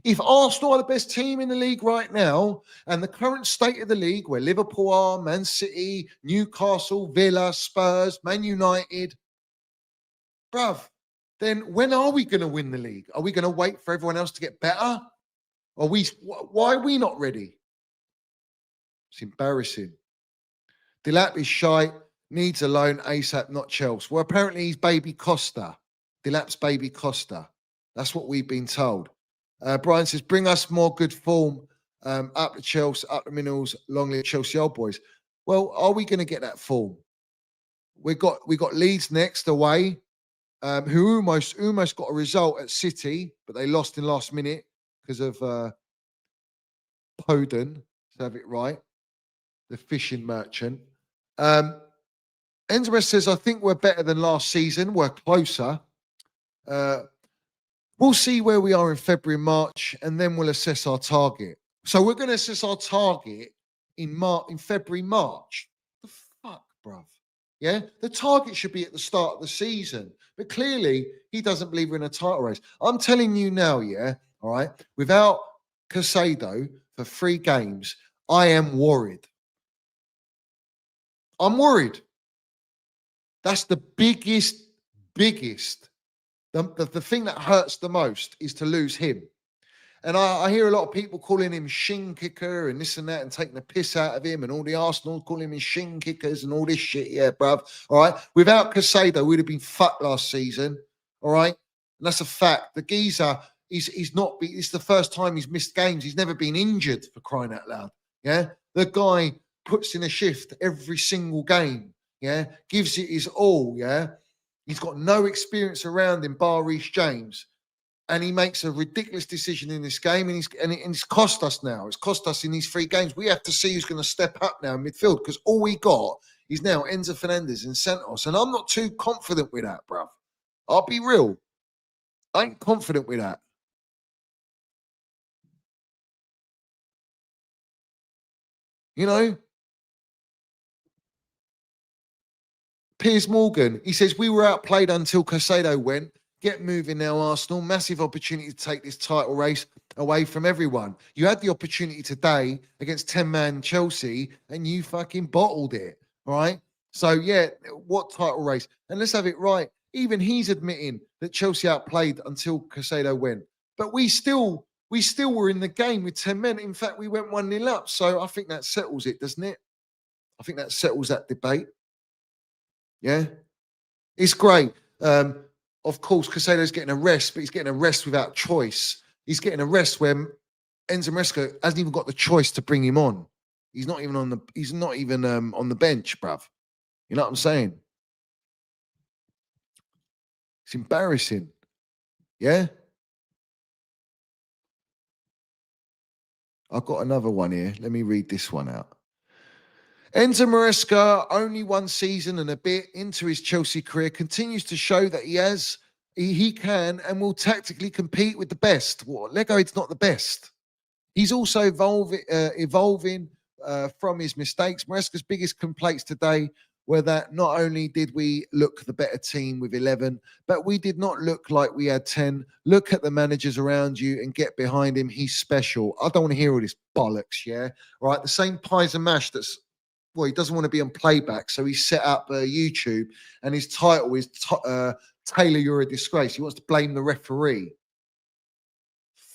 If Arsenal are the best team in the league right now, and the current state of the league, where Liverpool are, Man City, Newcastle, Villa, Spurs, Man United, bruv, then when are we going to win the league? Are we going to wait for everyone else to get better? Why are we not ready? It's embarrassing. Dilap is shite. Needs a loan ASAP, not Chelsea. Well, apparently he's baby Costa. Delap's baby Costa. That's what we've been told. Brian says, bring us more good form. Up the Chelsea, up the Minerals, long live Chelsea old boys. Well, are we going to get that form? We got Leeds next away, who almost got a result at City, but they lost in last minute because of Poden, to have it right, the fishing merchant. Enzeres says, I think we're better than last season. We're closer. We'll see where we are in February, March, and then we'll assess our target. So we're going to assess our target in February, March. The fuck, bruv? Yeah? The target should be at the start of the season. But clearly, he doesn't believe we're in a title race. I'm telling you now, yeah, all right, without Caicedo for 3 games, I am worried. I'm worried. That's the biggest, the thing that hurts the most is to lose him. And I hear a lot of people calling him shin kicker and this and that and taking the piss out of him, and all the Arsenal calling him shin kickers and all this shit. Yeah, bruv. All right. Without Caicedo, we'd have been fucked last season. All right. And that's a fact. The geezer, it's the first time he's missed games. He's never been injured, for crying out loud. Yeah. The guy puts in a shift every single game. Yeah. Gives it his all. Yeah. He's got no experience around him, bar Reece James. And he makes a ridiculous decision in this game, and it's cost us now. It's cost us in these 3 games. We have to see who's going to step up now in midfield, because all we got is now Enzo Fernandez and Santos. And I'm not too confident with that, bruv. I'll be real. I ain't confident with that. You know? Piers Morgan, he says, we were outplayed until Caicedo went. Get moving now, Arsenal. Massive opportunity to take this title race away from everyone. You had the opportunity today against 10-man Chelsea, and you fucking bottled it, all right? So, yeah, what title race? And let's have it right. Even he's admitting that Chelsea outplayed until Caicedo went. But we still were in the game with 10 men. In fact, we went 1-0 up. So I think that settles it, doesn't it? I think that settles that debate. Yeah? It's great. Of course, Caicedo's getting a rest, but he's getting a rest without choice. He's getting a rest where Enzo Maresca hasn't even got the choice to bring him on. He's not even on the bench, bruv. You know what I'm saying? It's embarrassing. Yeah? I've got another one here. Let me read this one out. Enzo Maresca, only 1 season and a bit into his Chelsea career, continues to show that he can and will tactically compete with the best. Well, Lego, it's not the best. He's also evolving from his mistakes. Maresca's biggest complaints today were that not only did we look the better team with 11, but we did not look like we had 10. Look at the managers around you and get behind him. He's special. I don't want to hear all this bollocks, yeah? All right, the same pies and mash that's, well, he doesn't want to be on playback, so he set up YouTube, and his title is Taylor, You're a Disgrace. He wants to blame the referee.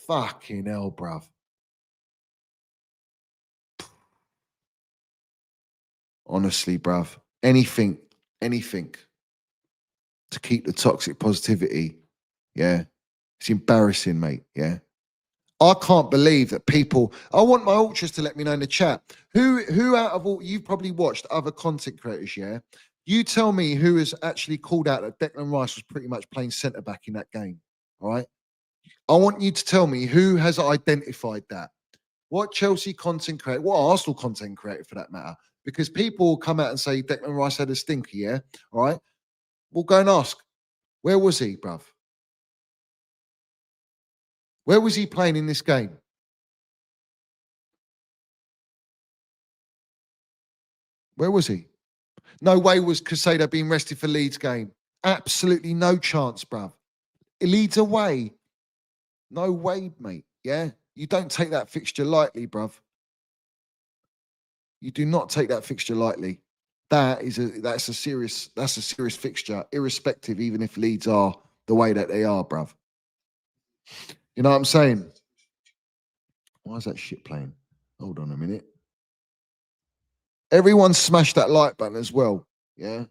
Fucking hell, bruv. Honestly, bruv. Anything to keep the toxic positivity. Yeah. It's embarrassing, mate. Yeah. I can't believe that people. I want my ultras to let me know in the chat. Who out of all, you've probably watched other content creators, yeah? You tell me who has actually called out that Declan Rice was pretty much playing centre back in that game. All right. I want you to tell me who has identified that. What Chelsea content creator, what Arsenal content creator for that matter? Because people will come out and say Declan Rice had a stinker, yeah? All right. We'll go and ask, where was he, bruv? Where was he playing in this game? Where was he? No way was Caicedo being rested for Leeds game. Absolutely no chance, bruv. Leeds away. No way, mate. Yeah? You don't take that fixture lightly, bruv. You do not take that fixture lightly. That's a serious fixture, irrespective, even if Leeds are the way that they are, bruv. You know what I'm saying? Why is that shit playing? Hold on a minute. Everyone smash that like button as well. Yeah.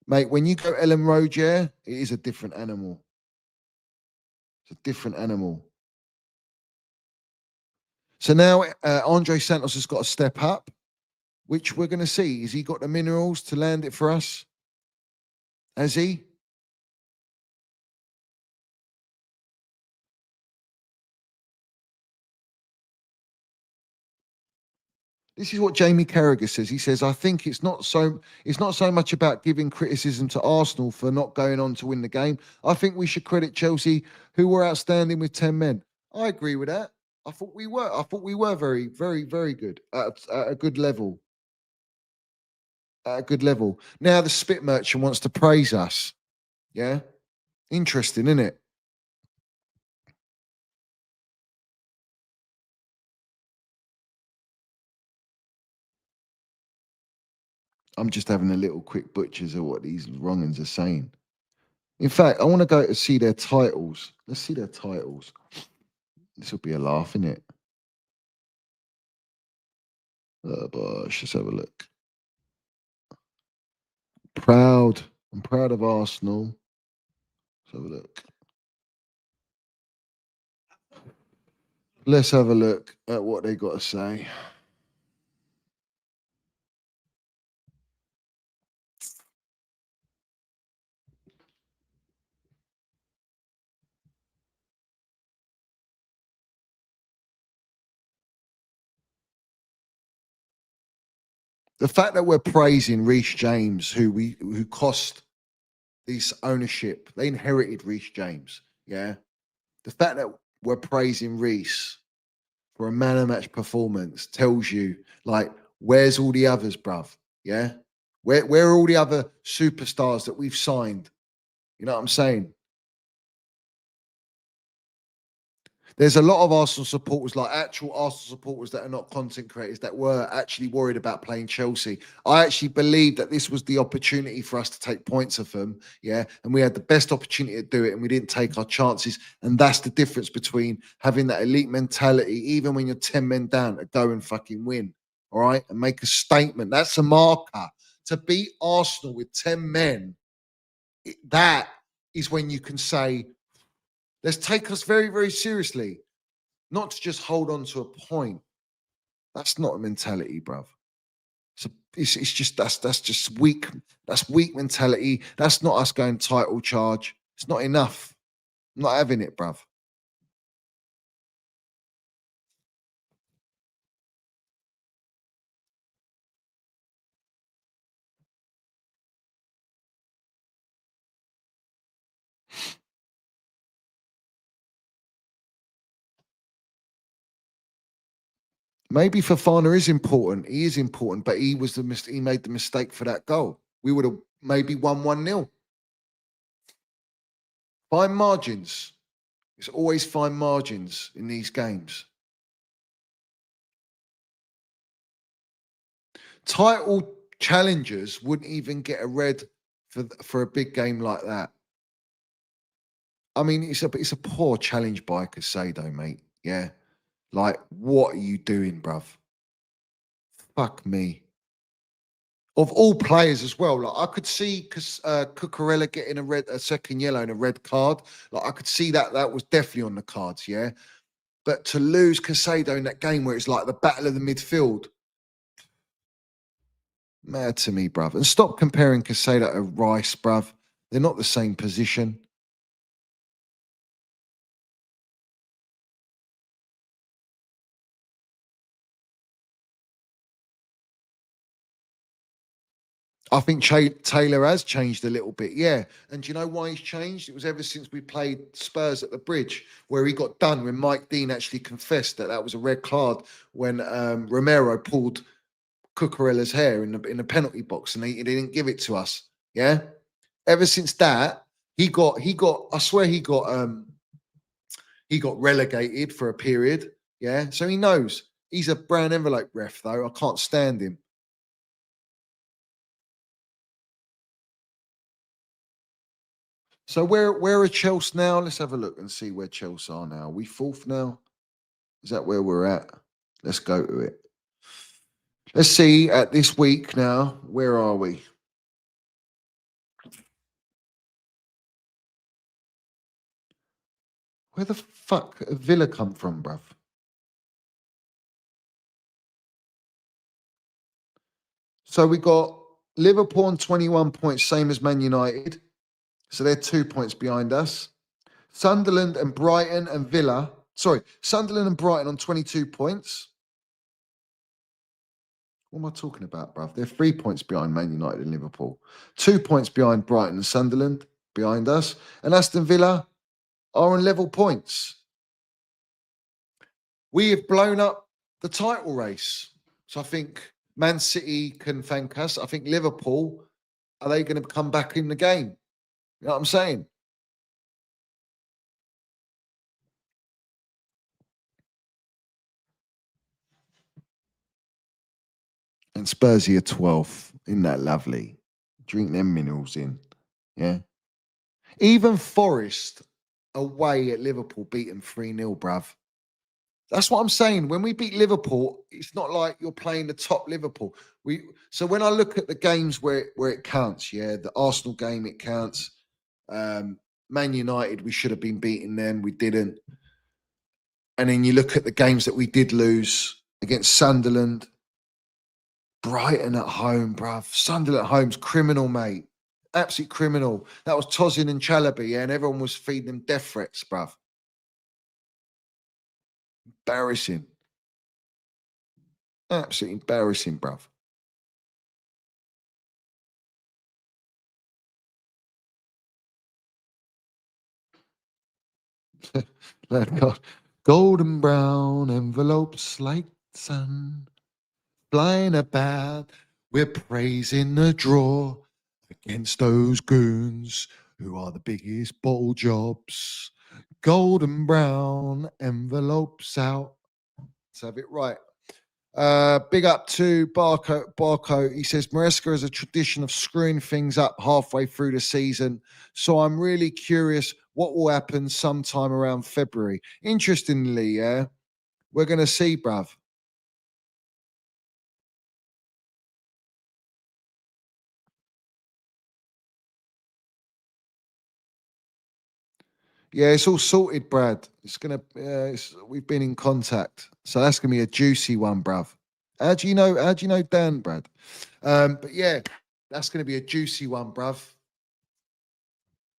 Mate, when you go Ellen Road, yeah, it is a different animal. It's a different animal. So now Andre Santos has got to step up, which we're going to see. Has he got the minerals to land it for us? Has he? This is what Jamie Carragher says. He says, I think it's not so much about giving criticism to Arsenal for not going on to win the game. I think we should credit Chelsea, who were outstanding with 10 men. I agree with that. I thought we were very, very, very good at a good level. At a good level. Now the spit merchant wants to praise us. Yeah. Interesting, isn't it? I'm just having a little quick butchers of what these wrongins are saying. In fact, I want to go to see their titles. Let's see their titles. This will be a laugh, isn't it? Oh, gosh, let's have a look. Proud. I'm proud of Arsenal. Let's have a look. Let's have a look at what they got to say. The fact that we're praising Reece James, who cost this ownership, they inherited Reece James. Yeah. The fact that we're praising Reece for a man of match performance tells you, like, where's all the others, bruv? Yeah. Where are all the other superstars that we've signed? You know what I'm saying? There's a lot of Arsenal supporters, like actual Arsenal supporters, that are not content creators, that were actually worried about playing Chelsea. I actually believe that this was the opportunity for us to take points of them. Yeah. And we had the best opportunity to do it, and we didn't take our chances. And that's the difference between having that elite mentality, even when you're 10 men down, to go and fucking win. All right. And make a statement. That's a marker. To beat Arsenal with 10 men, that is when you can say, let's take us very, very seriously, not to just hold on to a point. That's not a mentality, bruv. It's just that's just weak. That's weak mentality. That's not us going title charge. It's not enough. I'm not having it, bruv. Maybe Fofana is important. He is important, but he made the mistake for that goal. We would have maybe won 1-0. Fine margins. It's always fine margins in these games. Title challengers wouldn't even get a red for a big game like that. I mean, it's a poor challenge by Casado, mate. Yeah. Like, what are you doing, bruv? Fuck me. Of all players as well, like I could see Cucurella getting a second yellow and a red card. Like I could see that was definitely on the cards, yeah. But to lose Casado in that game where it's like the battle of the midfield, mad to me, bruv. And stop comparing Casado to Rice, bruv. They're not the same position. I think Taylor has changed a little bit, yeah. And do you know why he's changed? It was ever since we played Spurs at the Bridge, where he got done when Mike Dean actually confessed that was a red card when Romero pulled Cucurella's hair in the penalty box, and he didn't give it to us. Yeah. Ever since that, he got. I swear he got relegated for a period. Yeah. So he knows he's a brown envelope ref, though. I can't stand him. So where are Chelsea now? Let's have a look and see where Chelsea are now. Are we fourth now? Is that where we're at? Let's go to it. Let's see at this week now. Where are we? Where the fuck have Villa come from, bruv? So we got Liverpool on 21 points, same as Man United. So they're 2 points behind us. Sunderland and Brighton and Villa. Sorry, Sunderland and Brighton on 22 points. What am I talking about, bruv? They're 3 points behind Man United and Liverpool. 2 points behind Brighton and Sunderland behind us. And Aston Villa are on level points. We have blown up the title race. So I think Man City can thank us. I think Liverpool, are they going to come back in the game? You know what I'm saying? And Spursy are 12th. Isn't that lovely? Drink them minerals in. Yeah. Even Forest away at Liverpool beat them 3-0, bruv. That's what I'm saying. When we beat Liverpool, it's not like you're playing the top Liverpool. So when I look at the games where it counts, yeah, the Arsenal game, it counts. Man United, we should have been beating them. We didn't. And then you look at the games that we did lose against Sunderland, Brighton at home, bruv. Sunderland at home's criminal, mate. Absolute criminal. That was Tosin and Chalabi, yeah, and everyone was feeding them death threats, bruv. Embarrassing. Absolutely embarrassing, bruv. God. Golden brown envelopes like sun flying about. We're praising the draw against those goons who are the biggest bottle jobs. Golden brown envelopes out. Let's have it right. Big up to Barco. He says Maresca has a tradition of screwing things up halfway through the season. So I'm really curious what will happen sometime around February. Interestingly, yeah, we're going to see, bruv. Yeah, it's all sorted, Brad. It's gonna. We've been in contact, so that's gonna be a juicy one, bruv. How do you know? How do you know Dan, Brad? But yeah, that's gonna be a juicy one, bruv.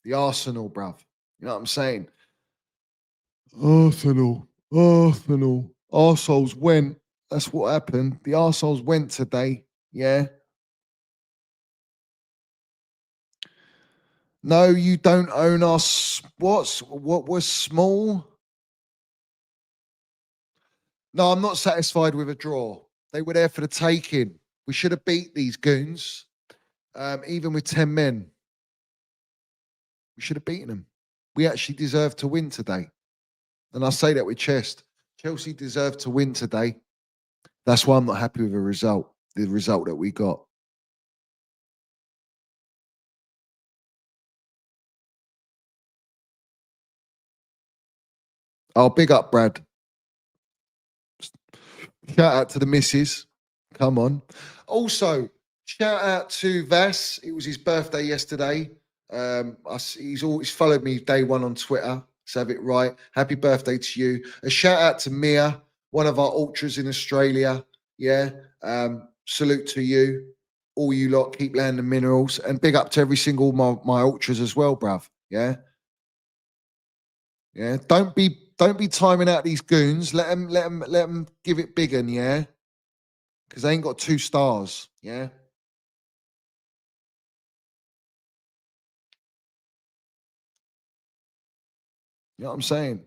The Arsenal, bruv. You know what I'm saying? Arsenal. Arseholes went. That's what happened. The arseholes went today. Yeah. No, you don't own us. What was small? No, I'm not satisfied with a draw. They were there for the taking. We should have beat these goons, even with 10 men. We should have beaten them. We actually deserve to win today. And I say that with chest. Chelsea deserved to win today. That's why I'm not happy with the result that we got. Oh, big up, Brad. Shout out to the missus. Come on. Also, shout out to Vas. It was his birthday yesterday. He's always followed me day one on Twitter. So have it right. Happy birthday to you. A shout out to Mia, one of our ultras in Australia. Yeah. Salute to you. All you lot, keep landing minerals. And big up to every single my ultras as well, bruv. Yeah. Yeah. Don't be timing out these goons. Let them give it big un, yeah. Because they ain't got 2 stars, yeah. You know what I'm saying?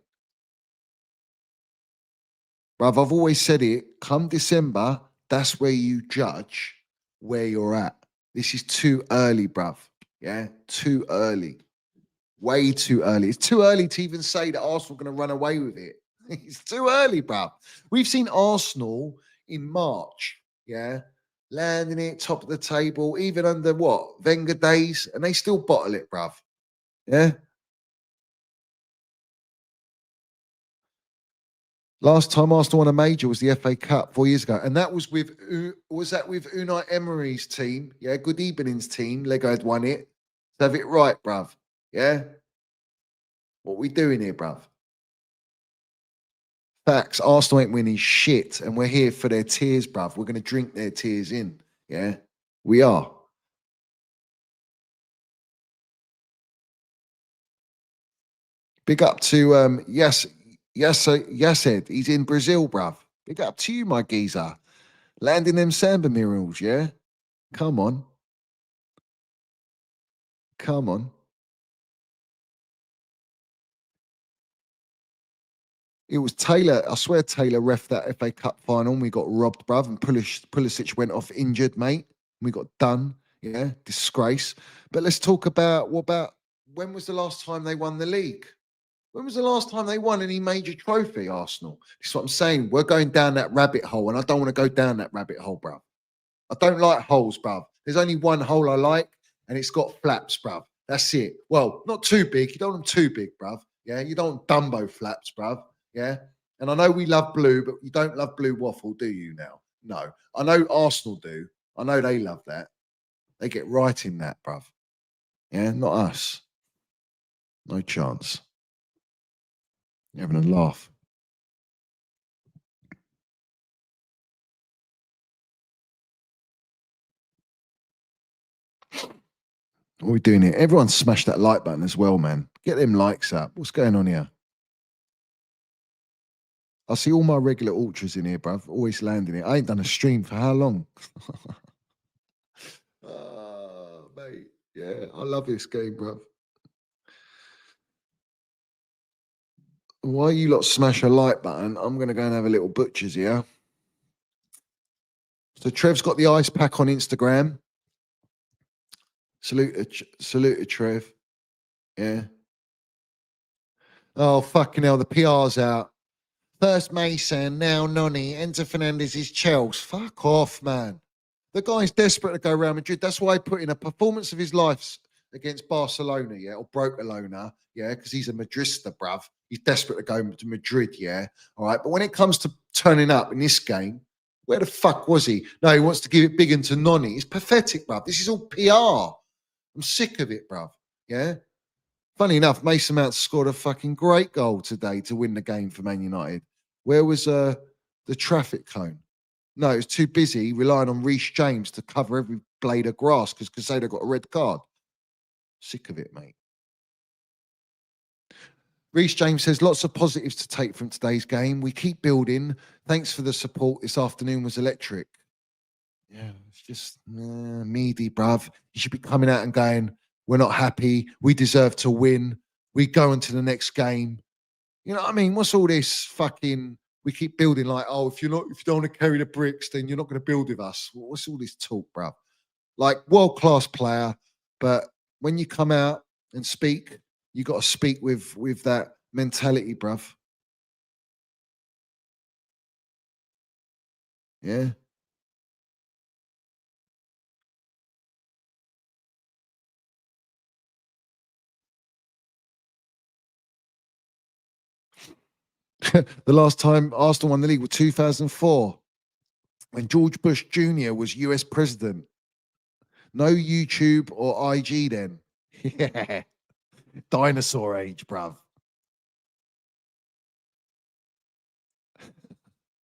Bruv, I've always said it. Come December, that's where you judge where you're at. This is too early, bruv. Yeah, too early. Way too early. It's too early to even say that Arsenal are going to run away with it. It's too early, bruv. We've seen Arsenal in March, yeah, landing it top of the table, even under what? Wenger days, and they still bottle it, bruv. Yeah. Last time Arsenal won a major was the FA Cup 4 years ago, and that was with Unai Emery's team? Yeah, good evening's team. Lego had won it. So have it right, bruv. Yeah. What we doing here, bruv? Facts. Arsenal ain't winning shit, and we're here for their tears, bruv. We're going to drink their tears in. Yeah, we are. Big up to Yased. He's in Brazil, bruv. Big up to you, my geezer. Landing them samba murals, yeah? Come on. Come on. It was Taylor. I swear Taylor ref that FA Cup final and we got robbed, bruv. And Pulisic went off injured, mate. We got done. Yeah, disgrace. But let's talk about when was the last time they won the league? When was the last time they won any major trophy, Arsenal? That's what I'm saying. We're going down that rabbit hole, and I don't want to go down that rabbit hole, bruv. I don't like holes, bruv. There's only one hole I like, and it's got flaps, bruv. That's it. Well, not too big. You don't want them too big, bruv. Yeah, you don't want Dumbo flaps, bruv. Yeah. And I know we love blue, but you don't love blue waffle, do you now? No. I know Arsenal do. I know they love that. They get right in that, bruv. Yeah, not us. No chance. You're having a laugh. What are we doing here? Everyone smash that like button as well, man. Get them likes up. What's going on here? I see all my regular ultras in here, bruv. Always landing it. I ain't done a stream for how long? Mate. Yeah, I love this game, bruv. While you lot smash a like button, I'm going to go and have a little butcher's here. So Trev's got the ice pack on Instagram. Salute to Trev. Yeah. Oh, fucking hell. The PR's out. First Mason, now Noni. Enzo Fernandez is Chelsea. Fuck off, man. The guy's desperate to go Real Madrid. That's why he put in a performance of his life against Barcelona, yeah, or Barcelona, yeah, because he's a Madrista, bruv. He's desperate to go to Madrid, yeah, all right. But when it comes to turning up in this game, where the fuck was he? No, he wants to give it big into Noni. It's pathetic, bruv. This is all PR. I'm sick of it, bruv. Yeah. Funny enough, Mason Mount scored a fucking great goal today to win the game for Man United. Where was the traffic cone? No, it was too busy relying on Reece James to cover every blade of grass because Casado got a red card. Sick of it, mate. Reece James says lots of positives to take from today's game. We keep building. Thanks for the support. This afternoon was electric. Yeah, it's just meaty, bruv. You should be coming out and going, we're not happy. We deserve to win. We go into the next game. You know what I mean? What's all this fucking? We keep building like, oh, if you don't want to carry the bricks, then you're not going to build with us. What's all this talk, bruv? Like world-class player, but when you come out and speak, you got to speak with that mentality, bruv. Yeah. The last time Arsenal won the league was 2004 when George Bush Jr. was US president. No YouTube or IG then. Yeah. Dinosaur age, bruv.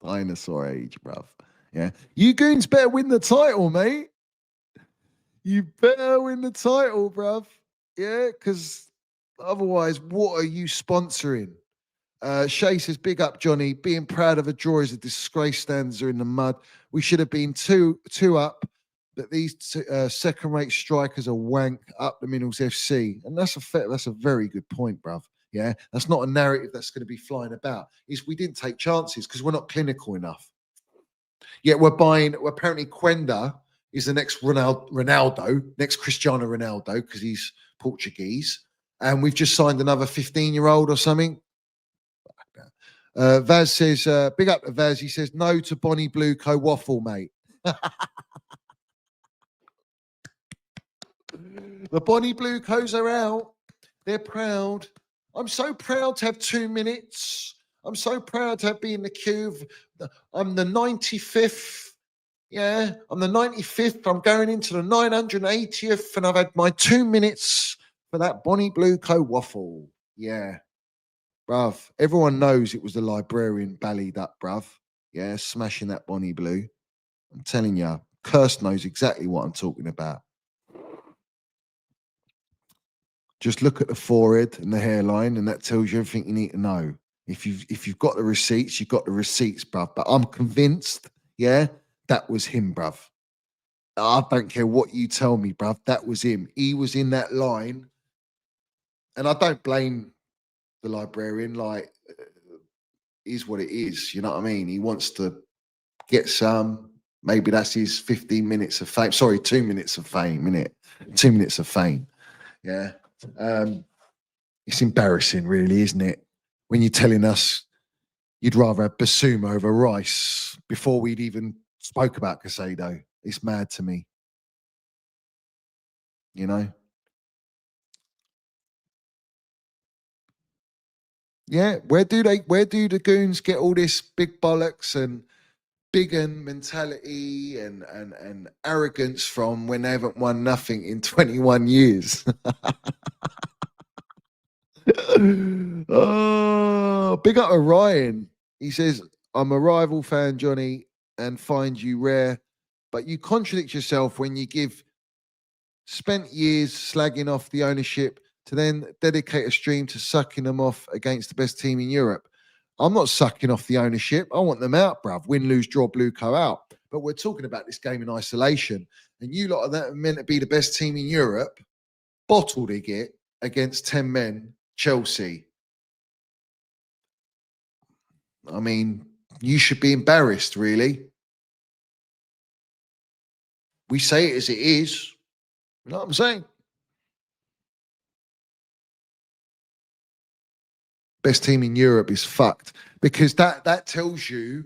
Dinosaur age, bruv. Yeah. You goons better win the title, mate. You better win the title, bruv. Yeah, because otherwise, what are you sponsoring? Shay says, big up, Johnny. Being proud of a draw is a disgrace. Stands are in the mud. We should have been two up, but these second-rate strikers are wank. Up the Minnals FC. And that's a very good point, bruv. Yeah, that's not a narrative that's going to be flying about. Is we didn't take chances because we're not clinical enough. Yet apparently Quenda is the next Ronaldo, next Cristiano Ronaldo, because he's Portuguese. And we've just signed another 15-year-old or something. Vaz says, big up to Vaz. He says, no to Bonnie Blue Co waffle, mate. The Bonnie Blue Co's are out. They're proud. I'm so proud to have 2 minutes. I'm so proud to be in the queue. I'm the 95th. Yeah, I'm the 95th. I'm going into the 980th, and I've had my 2 minutes for that Bonnie Blue Co waffle. Yeah. bruv. Everyone knows it was the librarian ballied up, bruv. Yeah, smashing that Bonnie Blue. I'm telling you, Kirst knows exactly what I'm talking about. Just look at the forehead and the hairline, and that tells you everything you need to know. If you've got the receipts, you've got the receipts, bruv. But I'm convinced, yeah, that was him, bruv. I don't care what you tell me, bruv. That was him. He was in that line, and I don't blame the librarian. Like, is what it is. You know what I mean? He wants to get some. Maybe that's his 15 minutes of fame. Sorry, 2 minutes of fame, innit? 2 minutes of fame. Yeah. It's embarrassing, really, isn't it? When you're telling us you'd rather have Basuma over Rice before we'd even spoke about Casado. It's mad to me. You know? Yeah, where do the goons get all this big bollocks and big un mentality and arrogance from when they haven't won nothing in 21 years? Oh, big up to Ryan. He says, I'm a rival fan, Johnny, and find you rare, but you contradict yourself when you give spent years slagging off the ownership to then dedicate a stream to sucking them off against the best team in Europe. I'm not sucking off the ownership. I want them out, bruv. Win, lose, draw, blue, co out. But we're talking about this game in isolation. And you lot are that meant to be the best team in Europe. Bottled they get against 10 men, Chelsea. I mean, you should be embarrassed, really. We say it as it is. You know what I'm saying? Best team in Europe is fucked because that tells you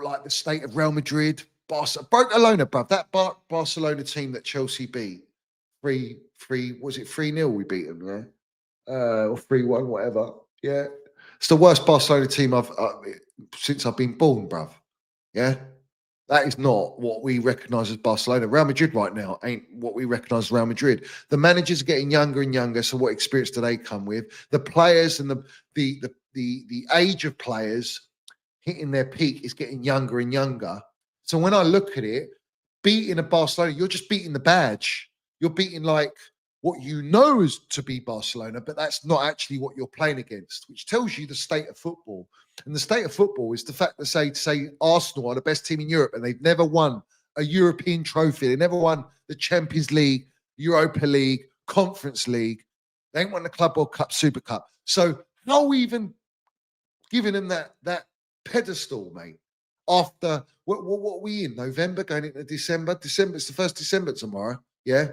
like the state of Real Madrid, Barcelona, bruv. That Barcelona team that Chelsea beat, 3-3, was it 3-0 we beat them, yeah? Or 3-1, whatever. Yeah. It's the worst Barcelona team I've since I've been born, bruv. Yeah. That is not what we recognise as Barcelona. Real Madrid right now ain't what we recognise as Real Madrid. The managers are getting younger and younger. So what experience do they come with? The players and the age of players hitting their peak is getting younger and younger. So when I look at it, beating a Barcelona, you're just beating the badge. You're beating like what you know is to be Barcelona, but that's not actually what you're playing against, which tells you the state of football. And the state of football is the fact that say Arsenal are the best team in Europe and they've never won a European trophy. They never won the Champions League, Europa League, Conference League. They ain't won the Club World Cup, Super Cup. So how even giving them that pedestal, mate? After what are we in November going into December? It's the first December tomorrow. Yeah.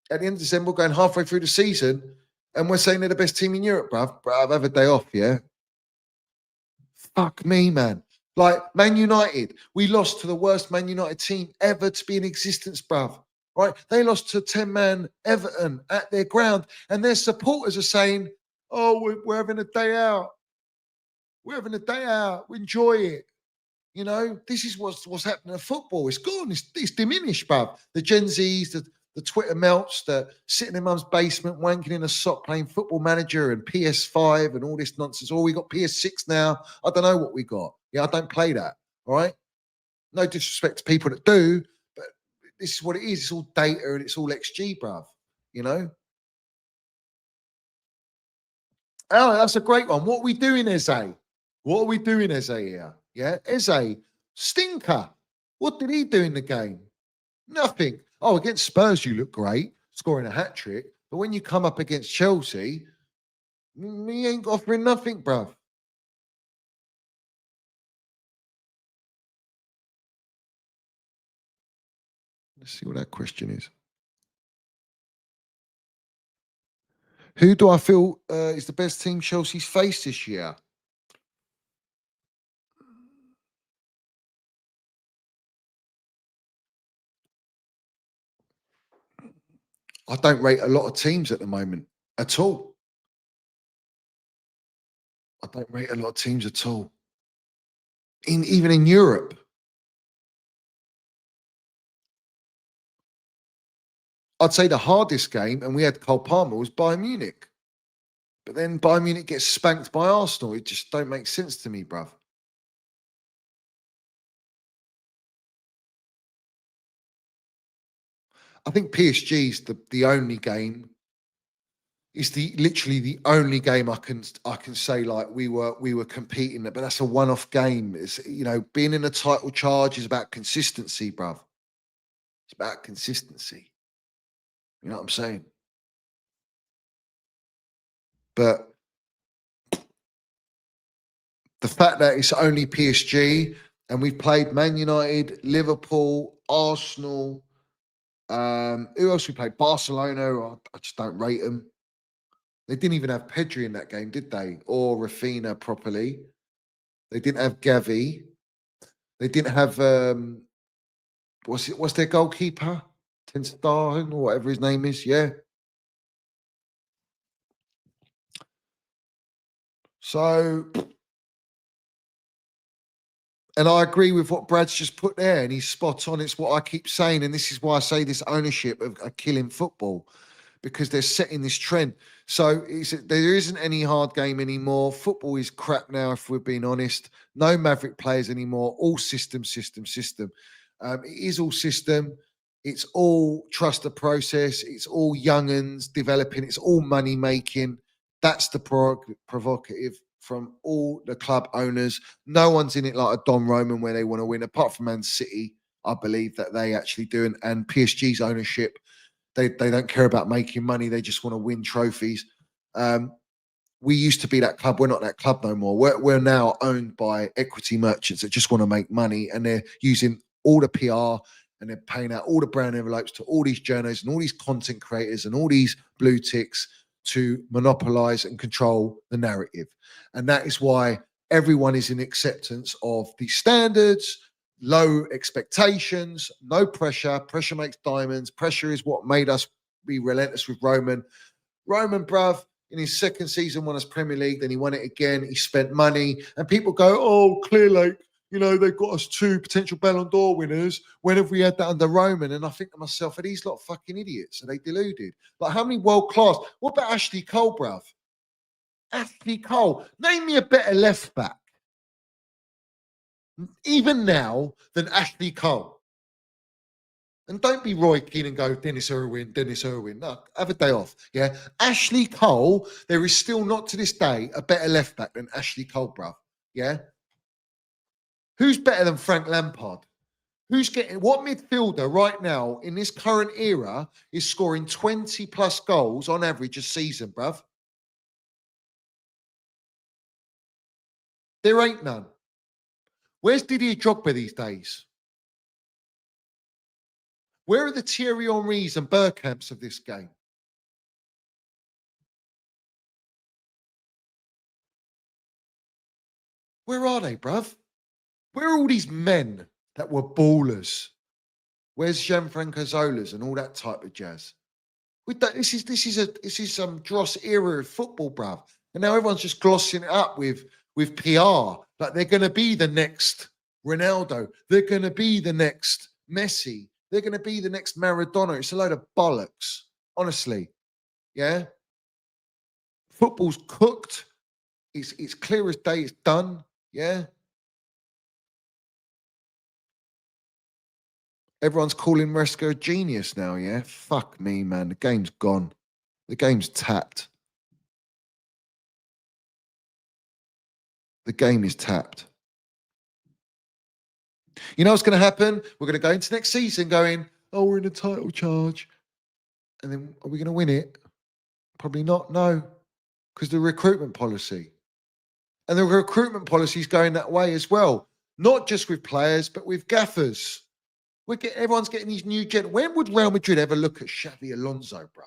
At the end of December, we're going halfway through the season, and we're saying they're the best team in Europe, bruv. Bruv, have a day off, yeah? Fuck me, man. Like Man United, we lost to the worst Man United team ever to be in existence, bruv. Right? They lost to 10-man Everton at their ground, and their supporters are saying, oh, we're having a day out. We're having a day out. We enjoy it. You know, this is what's happening to football. It's gone. It's diminished, bruv. The Gen Zs, the Twitter melts, the sitting in mum's basement, wanking in a sock, playing Football Manager and PS5 and all this nonsense. Oh, we got PS6 now. I don't know what we got. Yeah, I don't play that. All right. No disrespect to people that do, but this is what it is. It's all data and it's all XG, bruv. You know? Oh, that's a great one. What are we doing, Eze? What are we doing, Eze, here? Yeah, Eze, stinker. What did he do in the game? Nothing. Oh, against Spurs, you look great, scoring a hat trick. But when you come up against Chelsea, he ain't offering nothing, bruv. Let's see what that question is. Who do I feel is the best team Chelsea's faced this year? I don't rate a lot of teams at the moment at all. I don't rate a lot of teams at all. Even in Europe. I'd say the hardest game, and we had Cole Palmer, was Bayern Munich. But then Bayern Munich gets spanked by Arsenal. It just don't make sense to me, bruv. I think PSG's the only game. It's literally the only game I can say like we were competing, but that's a one-off game. It's, you know, being in a title charge is about consistency, bruv. It's about consistency. You know what I'm saying? But the fact that it's only PSG and we've played Man United, Liverpool, Arsenal, who else we played? Barcelona. I just don't rate them. They didn't even have Pedri in that game, did they? Or Rafinha properly. They didn't have Gavi. They didn't have what's their goalkeeper? Ten Stegen or whatever his name is. Yeah. So, and I agree with what Brad's just put there, and he's spot on. It's what I keep saying, and this is why I say this ownership of killing football, because they're setting this trend. So there isn't any hard game anymore. Football is crap now, if we're being honest. No Maverick players anymore. All system. It is all system. It's all trust the process. It's all young'uns developing. It's all money making. That's the provocative from all the club owners. No one's in it like a Don Roman where they want to win, apart from Man City. I believe that they actually do. And PSG's ownership, they don't care about making money. They just want to win trophies. We used to be that club. We're not that club no more. We're now owned by equity merchants that just want to make money, and they're using all the PR and they're paying out all the brand envelopes to all these journalists and all these content creators and all these blue ticks to monopolize and control the narrative. And that is why everyone is in acceptance of the standards, low expectations, no pressure. Pressure makes diamonds. Pressure is what made us be relentless with Roman. Roman, bruv, in his second season won us Premier League, then he won it again. He spent money, and people go, oh, Clear Lake, you know, they've got us 2 potential Ballon d'Or winners. When have we had that under Roman? And I think to myself, are these lot fucking idiots? Are they deluded? Like, how many world class? What about Ashley Cole, bruv? Ashley Cole. Name me a better left back, even now, than Ashley Cole. And don't be Roy Keane and go, Dennis Irwin. No, have a day off. Yeah. Ashley Cole, there is still not to this day a better left back than Ashley Cole, bruv. Yeah. Who's better than Frank Lampard? Who's getting what midfielder right now in this current era is scoring 20 plus goals on average a season, bruv? There ain't none. Where's Didier Drogba these days? Where are the Thierry Henrys and Bergkamps of this game? Where are they, bruv? Where are all these men that were ballers? Where's Gianfranco Zolas and all that type of jazz? This is some dross era of football, bruv. And now everyone's just glossing it up with PR. Like they're going to be the next Ronaldo. They're going to be the next Messi. They're going to be the next Maradona. It's a load of bollocks, honestly. Yeah? Football's cooked. It's clear as day. It's done. Yeah? Everyone's calling Maresca a genius now, yeah? Fuck me, man. The game's gone. The game's tapped. The game is tapped. You know what's going to happen? We're going to go into next season going, oh, we're in a title charge. And then are we going to win it? Probably not, no. Because the recruitment policy. And the recruitment policy is going that way as well. Not just with players, but with gaffers. Everyone's getting these new When would Real Madrid ever look at Xavi Alonso, bruv?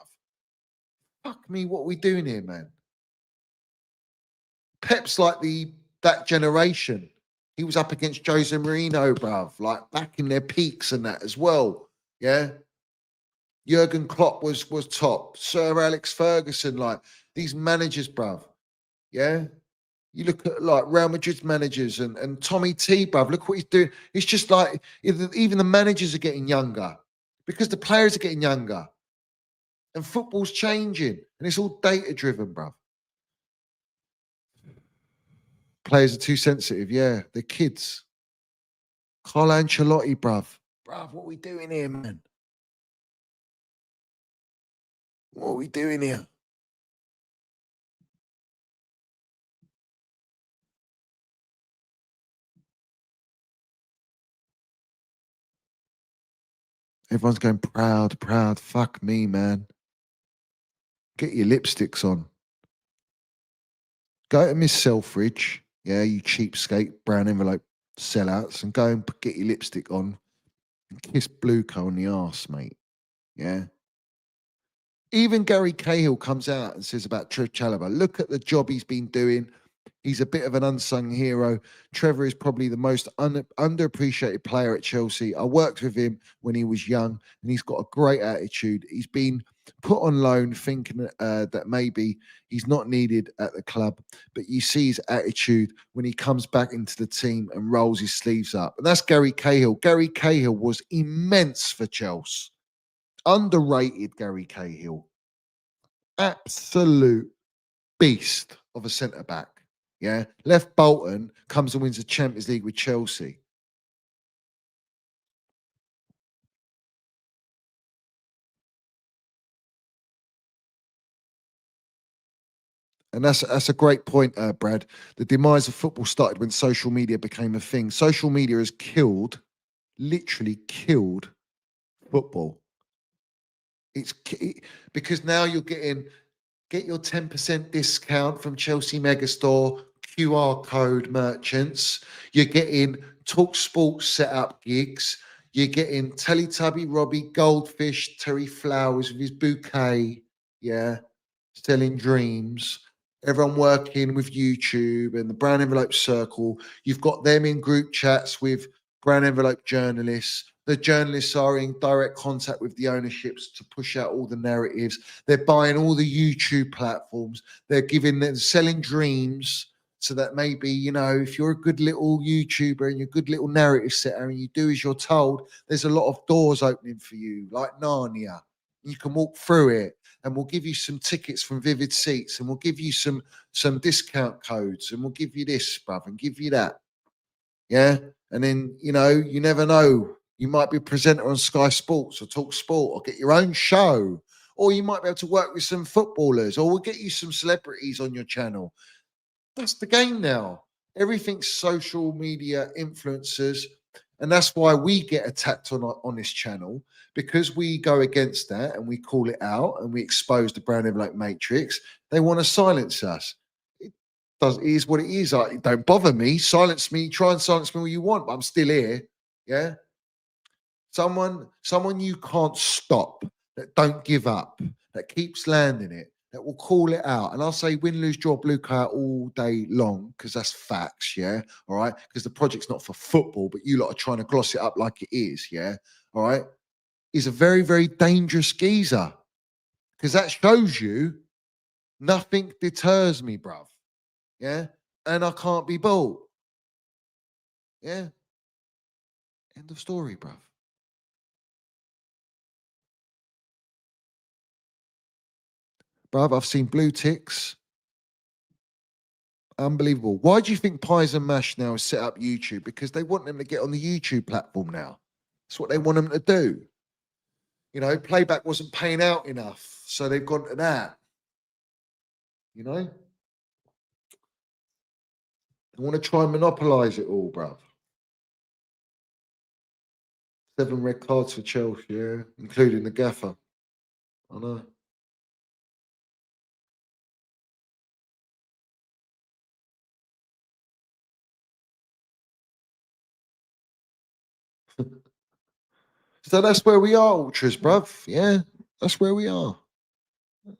Fuck me, what are we doing here, man? Pep's like that generation. He was up against Jose Mourinho, bruv, like back in their peaks and that as well. Yeah. Jurgen Klopp was top. Sir Alex Ferguson, like these managers, bruv. Yeah. You look at like Real Madrid's managers and Tommy T, bruv. Look what he's doing. It's just like even the managers are getting younger because the players are getting younger. And football's changing. And it's all data driven, bruv. players are too sensitive. Yeah, they're kids. Carlo Ancelotti, bruv. Bruv, what are we doing here, man? What are we doing here? Everyone's going proud, proud. Fuck me, man. Get your lipsticks on. Go to Miss Selfridge. Yeah, you cheapskate, brown envelope sellouts, and go and get your lipstick on and kiss Blueco on the arse, mate. Yeah. Even Gary Cahill comes out and says about Trev Chalobah, look at the job he's been doing. He's a bit of an unsung hero. Trevor is probably the most underappreciated player at Chelsea. I worked with him when he was young, and he's got a great attitude. He's been put on loan thinking that maybe he's not needed at the club, but you see his attitude when he comes back into the team and rolls his sleeves up. And that's Gary Cahill. Gary Cahill was immense for Chelsea. Underrated Gary Cahill. Absolute beast of a centre-back. Yeah, left Bolton, comes and wins the Champions League with Chelsea. And that's a great point, Brad. The demise of football started when social media became a thing. Social media has killed, literally killed football. Because now you're get your 10% discount from Chelsea Megastore, QR code merchants. You're getting Talk Sports set up gigs. You're getting Teletubby Robbie Goldfish, Terry Flowers with his bouquet. Yeah, selling dreams. Everyone working with YouTube and the Brown Envelope Circle. You've got them in group chats with Brown Envelope journalists. The journalists are in direct contact with the ownerships to push out all the narratives. They're buying all the YouTube platforms. They're selling dreams so that maybe, you know, if you're a good little YouTuber and you're a good little narrative setter and you do as you're told, there's a lot of doors opening for you, like Narnia. You can walk through it, and we'll give you some tickets from Vivid Seats, and we'll give you some discount codes, and we'll give you this, bruv, and give you that. Yeah. And then, you know, you never know. You might be a presenter on Sky Sports or Talk Sport or get your own show. Or you might be able to work with some footballers, or we'll get you some celebrities on your channel. That's the game now. Everything's social media influencers. And that's why we get attacked on this channel, because we go against that and we call it out and we expose the brown envelope matrix. They want to silence us. It is what it is. Don't bother me. Silence me. Try and silence me all you want, but I'm still here. Yeah. Someone you can't stop, that don't give up, that keeps landing it, that will call it out. And I'll say win, lose, draw, blue card all day long, because that's facts, yeah? All right? Because the project's not for football, but you lot are trying to gloss it up like it is, yeah? All right? He's a very, very dangerous geezer, because that shows you nothing deters me, bruv, yeah? And I can't be bought, yeah? End of story, bruv. Bruv, I've seen blue ticks. Unbelievable. Why do you think Pies and Mash now has set up YouTube? Because they want them to get on the YouTube platform now. That's what they want them to do. You know, playback wasn't paying out enough, so they've gone to that. You know? They want to try and monopolise it all, bruv. 7 red cards for Chelsea, yeah, including the gaffer. I know. So that's where we are, Ultras, bruv. Yeah, that's where we are. You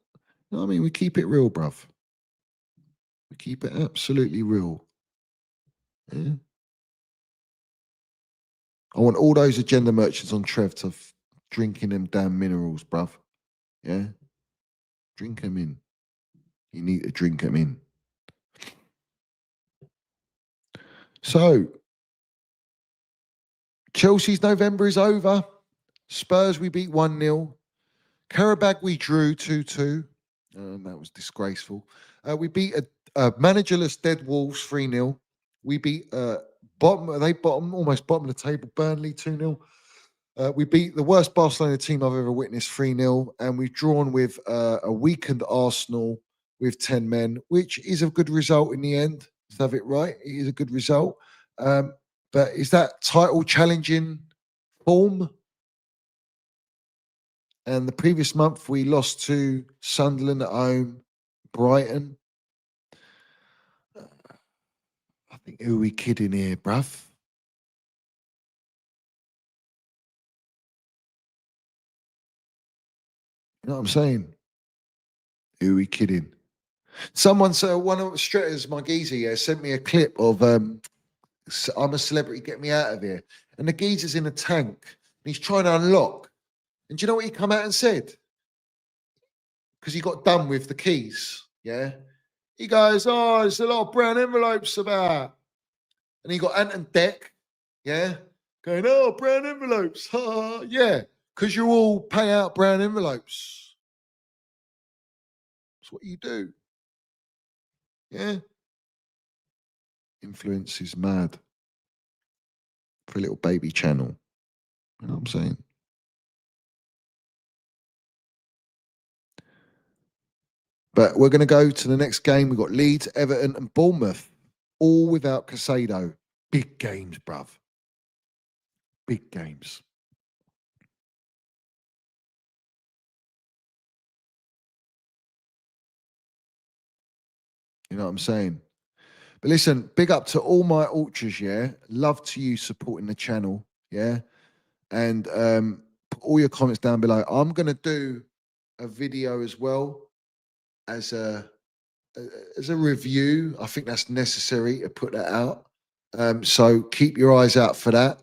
know what I mean? We keep it real, bruv. We keep it absolutely real. Yeah. I want all those agenda merchants on Trev to drinking them damn minerals, bruv. Yeah? Drink them in. You need to drink them in. So, Chelsea's November is over. Spurs, we beat 1-0. Karabag, we drew 2-2. That was disgraceful. We beat managerless Dead Wolves 3-0. We beat almost bottom of the table, Burnley 2-0. We beat the worst Barcelona team I've ever witnessed 3-0, and we've drawn with a weakened Arsenal with 10 men, which is a good result in the end. Let's have it right. It is a good result. But is that title challenging form? And the previous month we lost to Sunderland at home, Brighton. I think, who are we kidding here, bruv? You know what I'm saying? Who are we kidding? Someone said, one of Stretters, my geezer, yeah, sent me a clip of I'm a celebrity, get me out of here. And the geezer's in a tank and he's trying to unlock. And do you know what he come out and said? Because he got done with the keys, yeah? He goes, oh, there's a lot of brown envelopes about. And he got Ant and Deck, yeah? Going, oh, brown envelopes. Yeah, because you all pay out brown envelopes. That's what you do. Yeah? Influence is mad for a little baby channel. You know what I'm saying? But we're going to go to the next game. We've got Leeds, Everton, and Bournemouth, all without Casado. Big games, bruv. Big games. You know what I'm saying? But listen, big up to all my ultras, yeah? Love to you supporting the channel, yeah? And put all your comments down below. I'm going to do a video as well as a review. I think that's necessary to put that out. So keep your eyes out for that.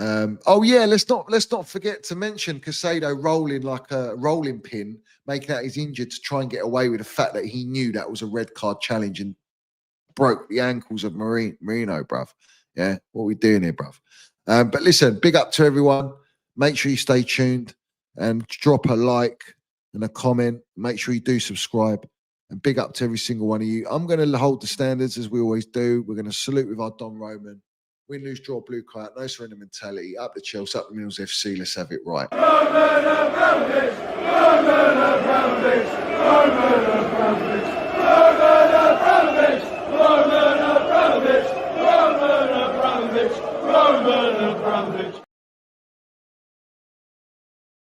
Oh yeah, let's not forget to mention Casado rolling like a rolling pin, making out he's injured to try and get away with the fact that he knew that was a red card challenge and broke the ankles of Marino, bruv. Yeah, what are we doing here, bruv? But listen, big up to everyone. Make sure you stay tuned and drop a like and a comment. Make sure you do subscribe. And big up to every single one of you. I'm going to hold the standards as we always do. We're going to salute with our Don Roman. Win, lose, draw, blue card. No surrender mentality. Up the Chelsea, up the Mills FC. Let's have it right.